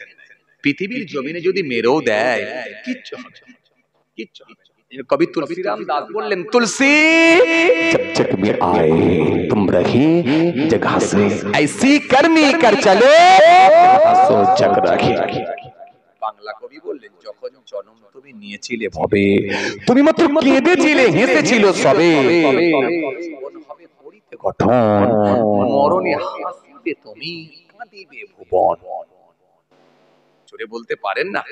পৃথিবীর জমিনে যদি মেরেও দেয় কিচ্ছু হবে না, কিচ্ছু হবে না। কবি তুলসীরাম দাস বললেন, তুলসী जब जग में आए तुम रहे जगह से ऐसी करनी कर चले सो जग रखे। বাংলা কবি বললেন, যখন জন্ম তুমি নিয়েছিলে ভবে তুমি মাত্র কেঁদেছিলে হেসেছিল সবে, জীবন হবে পরিতে গঠন মরণে হাসিবে তুমি কাঁদিবে ভুবন। জোরে বলতে পারেন না?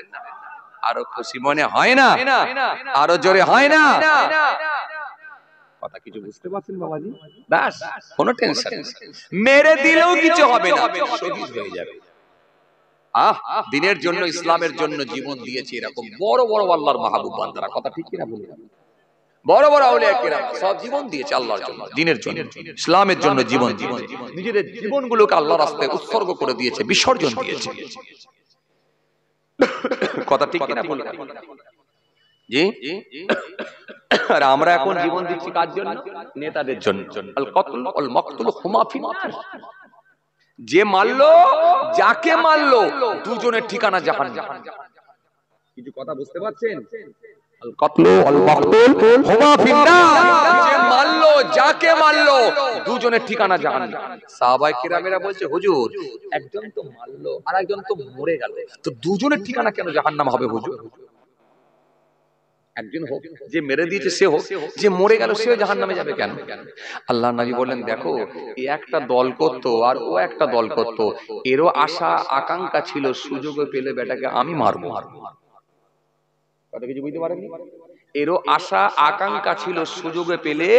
আরো খুশি মনে হয় না? আরো জোরে হয় না? কথা কিছু বুঝতে পারছেন বাবাজি? ব্যাস, কোনো টেনশন নেই, মেরে দিলেও কিছু হবে না, শহীদ হয়ে যাবে। দিনের জন্য ইসলামের জন্য জীবন দিয়েছে এরকম বড় বড় আল্লাহর মাহবুব বান্দারা, কথা ঠিক কিনা বলুন? বড় বড় আউলিয়া কিরাম সব জীবন দিয়েছে আল্লাহর জন্য, দিনের জন্য, ইসলামের জন্য জীবন দিয়েছে, নিজেদের জীবনগুলোকে আল্লাহর রাস্তায় উৎসর্গ করে দিয়েছে, বিসর্জন দিয়েছে। কথা ঠিক কিনা বলুন? জি। আর আমরা এখন জীবন দিচ্ছি কার জন্য? নেতাদের জন্য। আল কতল ওয়াল মাকতুল হুমা ফিন্নার। যে মারলো, যাকে মারলো, দুজনের ঠিকানা জাহান্নাম। কিছু কথা বুঝতে পারছেন? আল কতল ওয়াল মাকতুল হুমা ফিন্নার। যে মারলো, যাকে মারলো, দুজনের ঠিকানা জাহান্নাম। সাহাবায়ে কিরামেরা বলছে, হুজুর একজন তো মারলো আর একজন তো মরে গেল, তো দুজনের ঠিকানা কেন জাহান্নাম হবে হুজুর? একজন হোক, যে মেরে দিয়েছে সে হোক, যে মরে গেল সেও জাহান্নামে যাবে কেন? আল্লাহর নবী বললেন, দেখো এই একটা দল করতো আর ও একটা দল করতো, এরও আশা আকাঙ্ক্ষা ছিল সুযোগ পেলে বেটাকে আমি মারবো। কথা কিছু বুঝতে পারেননি? এরও আশা আকাঙ্ক্ষা ছিল সুযোগে পেলে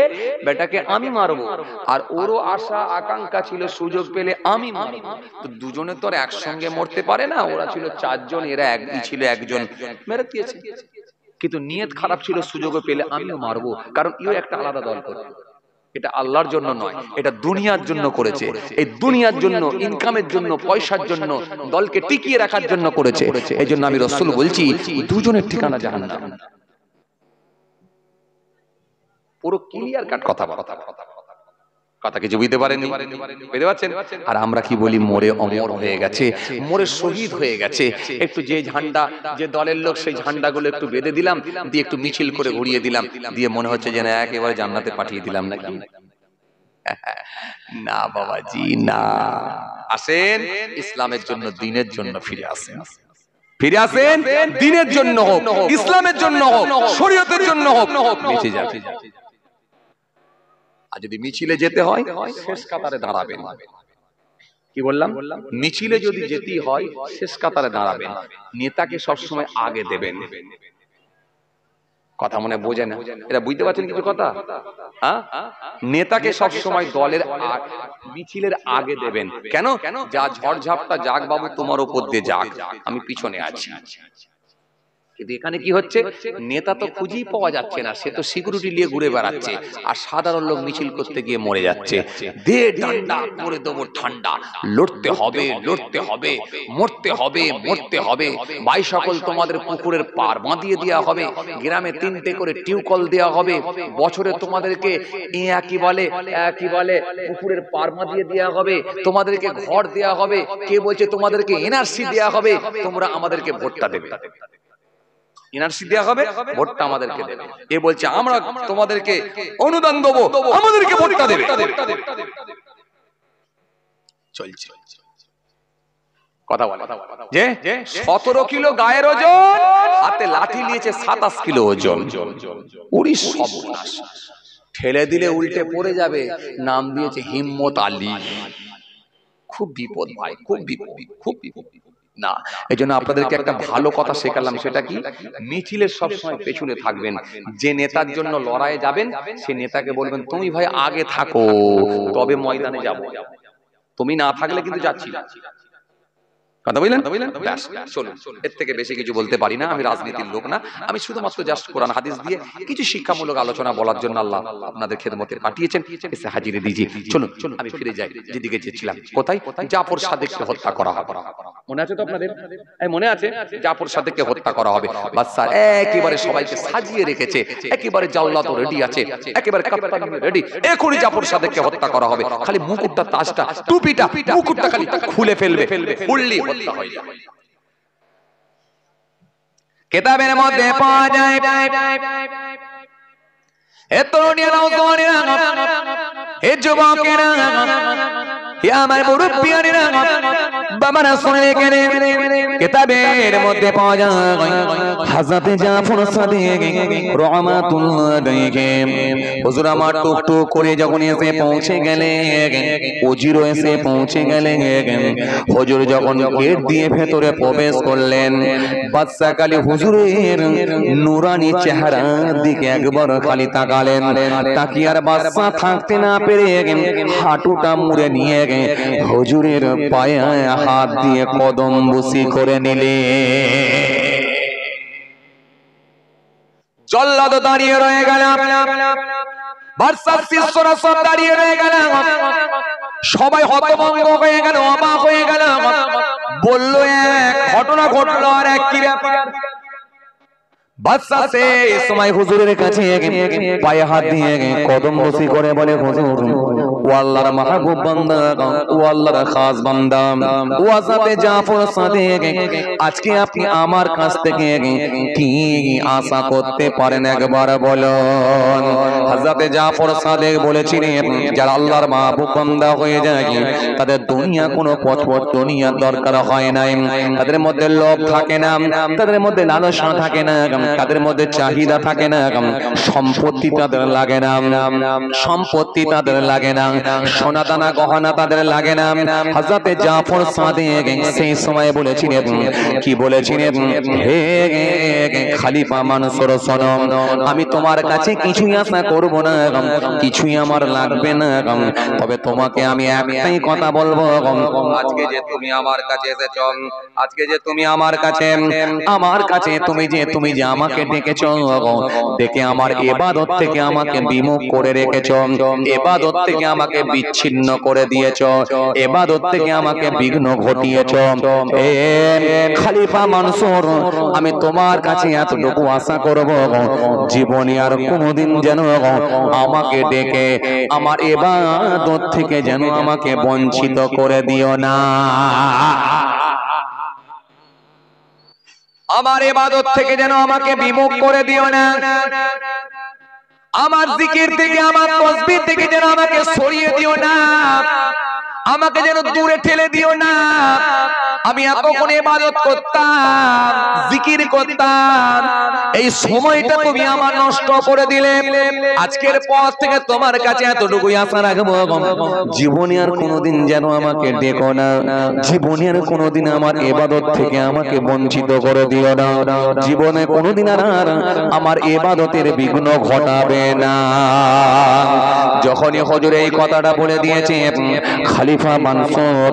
বেটাকে আমি মারবো, আর ওরও আশা আকাঙ্ক্ষা ছিল সুযোগ পেলে আমি মারবো। তো দুজনে তো আর একসঙ্গে মরতে পারে না, ওরা ছিল চারজন, এরা একই ছিল একজন, মেরে দিয়েছে। কিন্তু নিয়ত খারাপ ছিল, সুযোগে পেলে আমিও মারবো, কারণ ইও একটা আলাদা দল করবে। এটা আল্লাহর জন্য নয়, এটা দুনিয়ার জন্য করেছে। এই দুনিয়ার জন্য, ইনকামের জন্য, পয়সার জন্য, দলকে টিকিয়ে রাখার জন্য করেছে। এই জন্য আমি রাসূল বলছি, দুজনের ঠিকানা জাহান্নাম। পুরো ক্লিয়ার কাট কথা বলা, কথা কিছু বুঝতে পারেননি? বুঝতে পারছেন? আর আমরা কি বলি, মরে অমর হয়ে গেছে, মরে শহীদ হয়ে গেছে। একটু যে ঝান্ডা, যে দলের লোক, সেই ঝান্ডাগুলো একটু বেঁধে দিলাম, দিয়ে একটু মিছিল করে ঘুরিয়ে দিলাম, দিয়ে মনে হচ্ছে যেন একেবারে জান্নাতে পাঠিয়ে দিলাম নাকি? না বাবাজি না। আসেন ইসলামের জন্য, দিনের জন্য ফিরে আসেন, ফিরে আসেন, দিনের জন্য হোক, ইসলামের জন্য হোক, শরীয়তের জন্য হোক, বেঁচে যাবে। আর যদি মিছিলে যেতে হয় শেষ কাতারে দাঁড়াবেন। কি বললাম? মিছিলে যদি যেতে হয় শেষ কাতারে দাঁড়াবেন, নেতাকে সবসময় আগে দেবেন। কথা মনে বোঝে না? এটা বুঝতে পারছেন কিছু কথা? নেতাকে সবসময় দলের মিছিলের আগে দেবেন। কেন? যা ঝড়ঝাপটা যাক বাবু তোমার উপর দিয়ে যাক, আমি পিছনে আছি। কিন্তু এখানে কি হচ্ছে, নেতা তো খুঁজেই পাওয়া যাচ্ছে না, সে তো সিকিউরিটি নিয়ে ঘুরে বেড়াচ্ছে, আর সাধারণ লোক মিছিল করতে গিয়ে মরে যাচ্ছে। দে ডান্ডা করে দেবো ঠান্ডা, লড়তে হবে লড়তে হবে, মরতে হবে মরতে হবে। ভাই সকল, তোমাদের পুকুরের পার বাঁধিয়ে দেওয়া হবে, গ্রামে 3টে করে টিউবকল দেওয়া হবে, বছরে তোমাদেরকে কি বলে পুকুরের পার বাঁধিয়ে দেওয়া হবে, তোমাদেরকে ঘর দেওয়া হবে, কে বলছে তোমাদেরকে এনআরসি দেওয়া হবে, তোমরা আমাদেরকে ভোটটা দেবে। এনআরসি দেওয়া হবে, ভোটটা আমাদেরকে দেবে। এ বলছে আমরা তোমাদেরকে অনুদান দেবো, আমাদেরকে ভোটটা দেবে। চলছে কথা বলে যে 17 কিলো গায়ের ওজন, হাতে লাঠি নিয়েছে 27 কিলো ওজন। উড়ি সর্বনাশ, ঠেলে দিলে উল্টে পড়ে যাবে। নাম দিয়েছে হিম্মত আলী। খুব বিপদ ভাই, খুব বিপদ, খুব বিপদ না। এই জন্য আপনাদেরকে একটা ভালো কথা শেখালাম, সেটা কি, মিছিলের সবসময় পেছনে থাকবেন। যে নেতার জন্য লড়াইয়ে যাবেন, সে নেতাকে বলবেন তুমি ভাই আগে থাকো, তবে ময়দানে যাব, তুমি না থাকলে কিন্তু যাচ্ছি না। কথা বললেন? চলুন, এর থেকে বেশি কিছু বলতে পারি না, আমি রাজনীতির লোক না, আমি শুধুমাত্র জাস্ট কোরআন হাদিস দিয়ে কিছু শিক্ষামূলক আলোচনা বলার জন্য আল্লাহ আপনাদের খেদমতে পাঠিয়েছেন, এসে হাজিরে দিয়েছি। চলুন আমি ফিরে যাই যেদিকে চেয়েছিলাম। কোথায়? জাফর সাদেককে হত্যা করা হবে, মনে আছে তো আপনাদের? মনে আছে, জাফর সাদেককে হত্যা করা হবে। বাদশা একেবারে সবাইকে সাজিয়ে রেখেছে, একেবারে জাওলাত রেডি আছে, একেবারে কাপ্তানি রেডি, এখনই জাফর সাদেককে হত্যা করা হবে। খালি মুকুটটা, তাজটা, টুপিটা, মুকুটটা খালি খুলে ফেলবে, ফুললি হত্যা হয়ে যাবে। কিতাবের মধ্যে পাওয়া যায়, এ তরুণীরা, এ যুবকেরা, আমার মুরব্বিয়ানেরা, বাবারা শুনে কেনে, কিতাবের মধ্যে পাওয়া যায় হযরত জাফর সাদিক রাহমাতুল্লাহ আলাইহি হুজুর আমার টুকটুক করে যখন এসে পৌঁছে গেলেন, উজির এসে পৌঁছে গেলেন, হুজুর যখন গেট দিয়ে ভেতরে প্রবেশ করলেন, বাদশা কালী হুজুরের নূরানি চেহারার দিকে একবার খালি তাকালেন, তাকিয়ার বাদশা থাকতে না পেরে হাঁটুটা মুড়ে নিয়ে হুজুরের পায়ে হাত দিয়ে কদম বুসি করে নিলে। জল্লাদ দাঁড়িয়ে রয়ে গেল, বাদশার শিষ্যরা সব দাঁড়িয়ে রয়ে গেল, সবাই হতভম্ব হয়ে গেল, অবাক হয়ে গেল। বলল এক ঘটনা ঘটলো, আর এক কি ব্যাপার। বাদশা সেই সময় হুজুরের কাছে পায়ে হাত দিয়ে কদম বসি করে বলে, হুজুর ও আল্লাহর মাহবুব বান্দা, ও আল্লাহর খাস বান্দা, ও হযরত জাফর সাদিক, আজকে আপনি আমার কাছ থেকে কি আশা করতে পারেন একবার বলুন। হযরত জাফর সাদিক বলেছিলেন, যারা আল্লাহর মাহবুব বান্দা হয়ে যায় তাদের দুনিয়া কোনো পথ দুনিয়ার দরকার হয় না, তাদের মধ্যে লোভ থাকে না, তাদের মধ্যে লালসা থাকে না, তাদের মধ্যে চাহিদা থাকে না, সম্পত্তি তাদের লাগে না, সম্পত্তি তাদের লাগে না, সোনা দানা গহনা তাদের লাগে না। হযরত জাফর সাদিক সেই সময় বলেছিলেন, কি বলেছিলেন, হে খলিফা মানসুর শোনো, আমি তোমার কাছে কিছুই আশা করব না, কিছুই আমার লাগবে না, তবে তোমাকে আমি একটাই কথা বলবো, আজকে যে তুমি আমার কাছে এসেছো, আজকে যে তুমি আমার কাছে তুমি যে আমাকে ডেকেছো, ডেকে আমার ইবাদত থেকে আমাকে বিমুখ করে রেখেছো, ইবাদত থেকে আমাকে বিচ্ছিন্ন করে দিয়েছো, ইবাদত থেকে আমাকে বিঘ্ন ঘটিয়েছো। এ খলিফা মানসুর, আমি তোমার কাছে এতটুকু আশা করব, জীবনে আর কোনোদিন যেন আমাকে ডেকে আমার ইবাদত থেকে যেন আমাকে বঞ্চিত করে দিও না, আমার ইবাদত থেকে যেন আমাকে বিমুখ করে দিও না, আমার জিকির থেকে, আমার তাসবিহ থেকে যেন আমাকে সরিয়ে দিও না, আমাকে যেন দূরে ঠেলে দিও না। আমি এতক্ষণ ইবাদত করতাম, জিকির করতাম, এই সময়টা তুমি আমার নষ্ট করে দিলে। আজকের পর থেকে তোমার কাছে এতটুকুই আশা রাখবো, জীবনে আর কোনোদিন যেন আমাকে ডেকো না, জীবনে আর কোনোদিন আমার ইবাদত থেকে আমাকে বঞ্চিত করে দিও না, জীবনে কোনোদিন আর আমার ইবাদতের বিঘ্ন ঘটাবে না। যখনই হুজুর এই কথাটা বলে দিয়েছে, খালি খলিফা মানসুর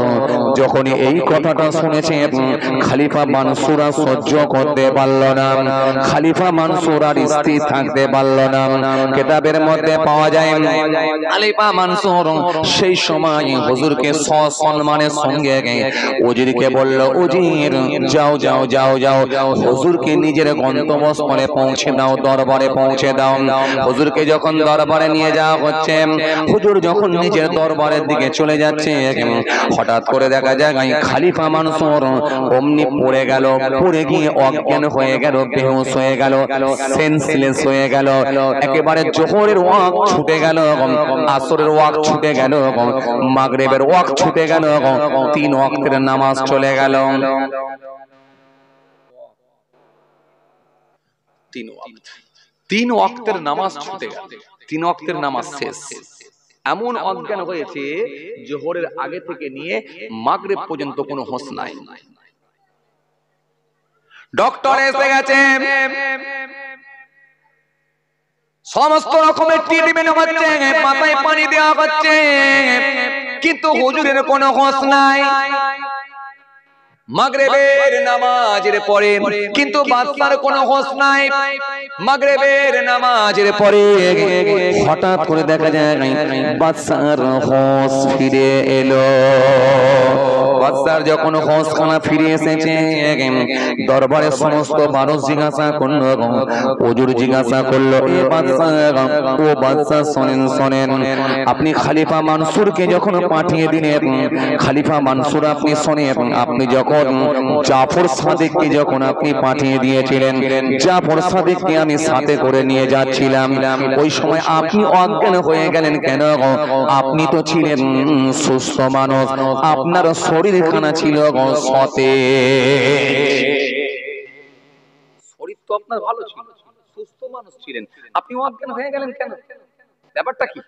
যখন এই কথাটা শুনেছে, খলিফা মানসুর আর সহ্য করতে পারল না, খলিফা মানসুর আর স্থির থাকতে পারল না। কিতাবের মধ্যে পাওয়া যায় খলিফা মানসুর সেই সময় হুজুরকে সসম্মানের সঙ্গে উজিরকে বলল, উজির যাও যাও যাও যাও, হুজুরকে নিজের গন্তব্যস্থলে পৌঁছে দাও, দরবারে পৌঁছে দাও। হুজুরকে যখন দরবারে নিয়ে যাওয়া হচ্ছে, হুজুর যখন নিজের দরবারের দিকে চলে যাচ্ছে, হঠাৎ করে দেখা যায় খলিফা মানসুর অমনি পড়ে গেল, পড়ে গিয়ে অজ্ঞান হয়ে গেল, বেহুশ হয়ে গেল, সেন্সলেস হয়ে গেল। একেবারে জোহরের ওয়াক্ত ছুটে গেল, আসরের ওয়াক্ত ছুটে গেল, মাগরিবের ওয়াক্ত ছুটে গেল, 3 ওয়াক্তের নামাজ চলে গেল। 3 ওয়াক্তের নামাজ ছুটে গেল, 3 ওয়াক্তের নামাজ শেষ। এমন অজ্ঞান হয়েছে জোহরের আগে থেকে নিয়ে মাগরিব পর্যন্ত কোনো হোশ নাই। ডক্টর এসে গেছে, সমস্ত রকমের ট্রিটমেন্ট হচ্ছে, মাথায় পানি দেওয়া হচ্ছে, কিন্তু হুজুরের কোনো হোশ নাই। মাগরিবের নামাজের পরে কিন্তু বাদশার কোনো হোশ নাই। মাগরিবের নামাজের পরে হঠাৎ করে দেখা যায় বাদশার হোশ ফিরে এলো। বাদশার যখন হোশ খানা ফিরে এসেছে, দরবারে সমস্ত মানুষ জিজ্ঞাসা করলো, হুজুর জিজ্ঞাসা করলো, এ বাদশা, ও বাদশা শোনেন শোনেন, আপনি খলিফা মানসুরকে যখন পাঠিয়ে দিলেন, খলিফা মানসুর আপনি শোনেন, আপনি যখন জাফর সাদিককে যখন আপনি পাঠিয়ে দিয়েছিলেন, জাফর সাদিককে আমি সাথে করে নিয়ে যাচ্ছিলাম, ওই সময় আপনি অজ্ঞান হয়ে গেলেন কেন? আপনি তো ছিলেন সুস্থ মানুষ, আপনার শরীরখানা ছিল সতেজ, শরীর তো আপনার ভালো ছিল, সুস্থ মানুষ ছিলেন, আপনি অজ্ঞান হয়ে গেলেন কেন? ব্যাপারটা কি?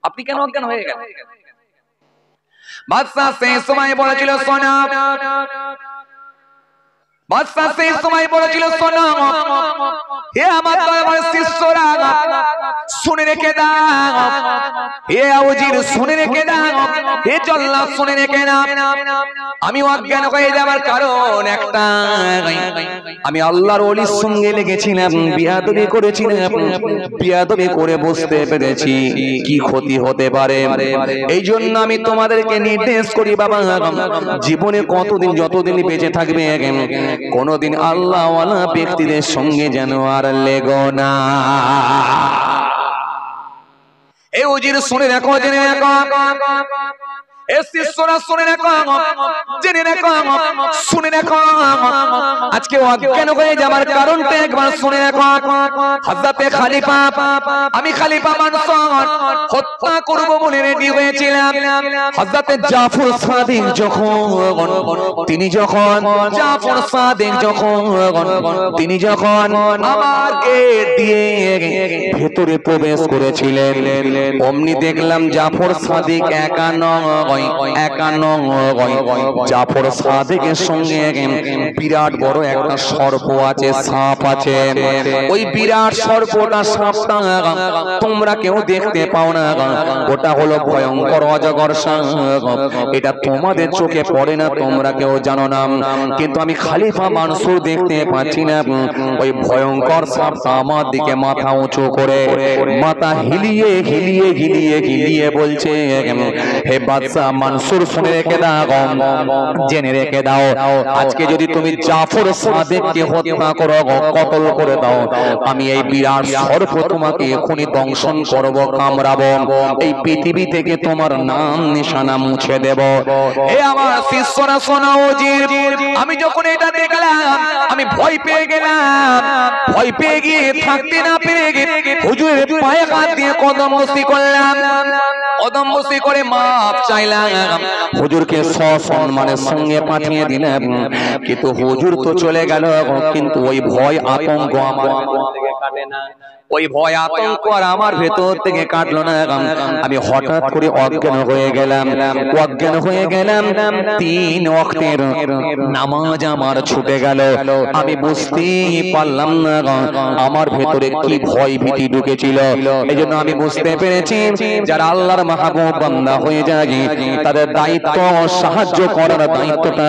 আপনি কেন অজ্ঞান হয়ে গেলেন? বাদশা সেই সময় বলেছিল, শোনো, বাদশা সেই সময় বলেছিল, শোনো হে আমার দরবারের শিষ্যরা, শুনে রেখে দাও, হে উজির শুনে রেখে দাও, হে জল্লাদ শুনে রেখে দাও, আমি অজ্ঞান হয়ে যাবার কারণ একটা, আমি আল্লাহর ওলির সঙ্গে লেগেছিলাম, বিয়াদবি করেছিলাম, বিয়াদবি করে বুঝতে পেরেছি কি ক্ষতি হতে পারে। এই জন্য আমি তোমাদেরকে নির্দেশ করি, বাবা জীবনে কতদিন যতদিন বেঁচে থাকবে, কোনদিন আল্লাহওয়ালা ব্যক্তিদের সঙ্গে যেন আর লেগো না। এ উজির শুনে রাখো, জেনে রাখো, এ শিষ্যরা শুনে রাখো, জেনে রাখো, শুনে রাখো, আজকে অজ্ঞান হয়ে যাবার কারণটা একবার শুনে রাখো। হযরতে খলিফা, আমি খলিফা মানসুর হত্যা করব বলে রেডি হয়েছিলাম। হযরতে জাফর সাদিক যখন জাফর সাদিক তিনি যখন আমার গেট দিয়ে ভেতরে প্রবেশ করেছিলেন, অমনি দেখলাম জাফর সাদিক জাফর সাদিকের সঙ্গে বিরাট বড় একটা সর্প আছে, সাপ আছে। ওই বিরাট সর্পটা, সাপটা তোমরা কেউ দেখতে পাও না, ওটা হলো ভয়ঙ্কর অজগর সাপ। এটা তোমাদের চোখে পড়ে না, তোমরা কেউ জানো না, কিন্তু আমি খলিফা মানসুর দেখতে পাচ্ছি না। ওই ভয়ঙ্কর সাপটা আমার দিকে মাথা উঁচু করে, মাথা হিলিয়ে হিলিয়ে হিলিয়ে হিলিয়ে বলছে, হে বাদশা মানসুর শুনে রেখে দাও, জেনে রেখে দাও, আজকে যদি তুমি জাফর সাদিককে হত্যা করো, কতল করে দাও, আমি এই বিরাট সর্প তোমাকে এখনই দংশন করব, কামড়াবো, এই পৃথিবী থেকে তোমার নাম নিশানা মুছে দেব। এ আমার শিষ্যরা শোনো, উজির আমি যখন এটা দেখলাম আমি ভয় পেয়ে গেলাম, ভয় পেয়ে গিয়ে থাকতে না পেরে হুজুরের পায়ে হাত দিয়ে কদম বসি করলাম, কদম বসি করে মাপ চাইলাম, হুজুরকে সসম্মানের সঙ্গে পাঠিয়ে দিলাম। কিন্তু হুজুর তো চলে গেল, কিন্তু ওই ভয় আতঙ্ক আমার কাটে না। ওই ভয় আতঙ্ক আর আমার ভেতর থেকে কাটলো না। আমি হঠাৎ করে অজ্ঞান হয়ে গেলাম। 3 ওয়াক্তের নামাজ আমার ছুটে গেল। আমি বুঝতেই পারলাম না আমার ভেতরে কি ভয় ভীতি ঢুকেছিল। এজন্য আমি বুঝতে পেরেছি যারা আল্লাহর মাহবুব বান্দা হয়ে যায় তাদের দায়িত্ব সাহায্য করার দায়িত্বটা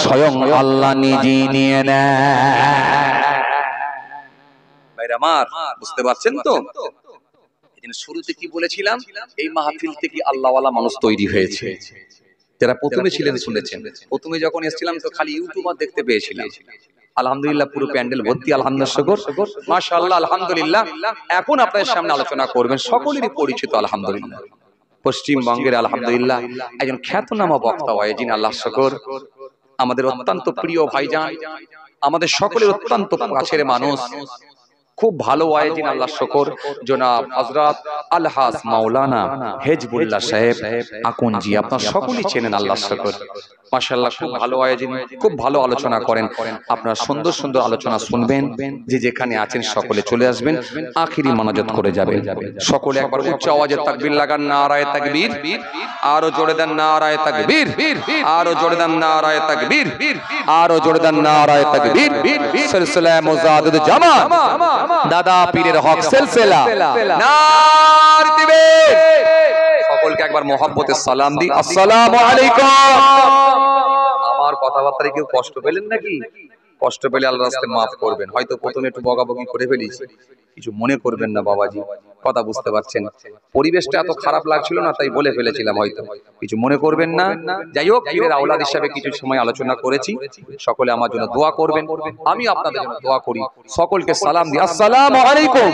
স্বয়ং আল্লাহ নিজেই নিয়ে নেয়। ভাইরা আমার, বুঝতে পারছেন তো? এজন্য শুরুতে কি বলেছিলাম, এই মাহফিল থেকে আল্লাহওয়ালা মানুষ তৈরি হয়েছে। যারা প্রথমে ছিলেন শুনেছেন, প্রথমে যখন এসেছিলাম তো খালি ইউটিউবার দেখতে পেয়েছিলাম। আলহামদুলিল্লাহ পুরো প্যান্ডেল ভর্তি, আলহামদুলিল্লাহ, মাশাআল্লাহ, আলহামদুলিল্লাহ। এখন আপনাদের সামনে আলোচনা করবেন সকলেরই পরিচিত আলহামদুলিল্লাহ পশ্চিমবঙ্গের আলহামদুলিল্লাহ একজন খ্যাতনামা বক্তা ওয়াইজিন, আল্লাহ শুকর, আমাদের অত্যন্ত প্রিয় ভাইজান, আমাদের সকলের অত্যন্ত কাছের মানুষ, খুব ভালো ওয়াইজিন, আল্লাহ শুকর, জনাব হযরত আলহাজ মাওলানা হেজবুল্লাহ সাহেব আকুনজি। আপনারা সকলেই চেনেন, আল্লাহ শুকর, মাশাআল্লাহ, খুব ভালো ওয়াইজিন, খুব ভালো আলোচনা করেন। আপনারা সুন্দর সুন্দর আলোচনা শুনবেন। যে যেখানে আছেন সকলে চলে আসবেন, আখিরি মোনাজাত করে যাবেন। সকলে একবার উচ্চ আওয়াজে তাকবীর লাগান, নারায়ে তাকবীর। আরো জোরে দেন নারায়ে তাকবীর, আরো জোরে দেন নারায়ে তাকবীর, আরো জোরে দেন নারায়ে তাকবীর। সিলসিলা মুজাদ্দিদ জামাত দাদা পীরের হক সিলসিলা নার দিবে। সকলকে একবার মোহাব্বতে সালাম দি, আসসালামু আলাইকুম। আমার কথাবার্তায় কেউ কষ্ট পেলেন নাকি? কষ্ট পেলে আল্লাহর রাস্তায় মাফ করবেন। হয়তো প্রথমে একটু বকাবকি করে ফেলেছি, কিছু মনে করবেন না বাবাজি, কথা বুঝতে পারছেন। পরিবেশটা এত খারাপ লাগছিল না, তাই বলে ফেলেছিলাম, হয়তো কিছু মনে করবেন না। যাই হোক, পীরের আওলাদ হিসাবে কিছু সময় আলোচনা করেছি। সকলে আমার জন্য দোয়া করবেন, আমি আপনাদের জন্য দোয়া করি। সকলকে সালাম দিই, আসসালামু আলাইকুম।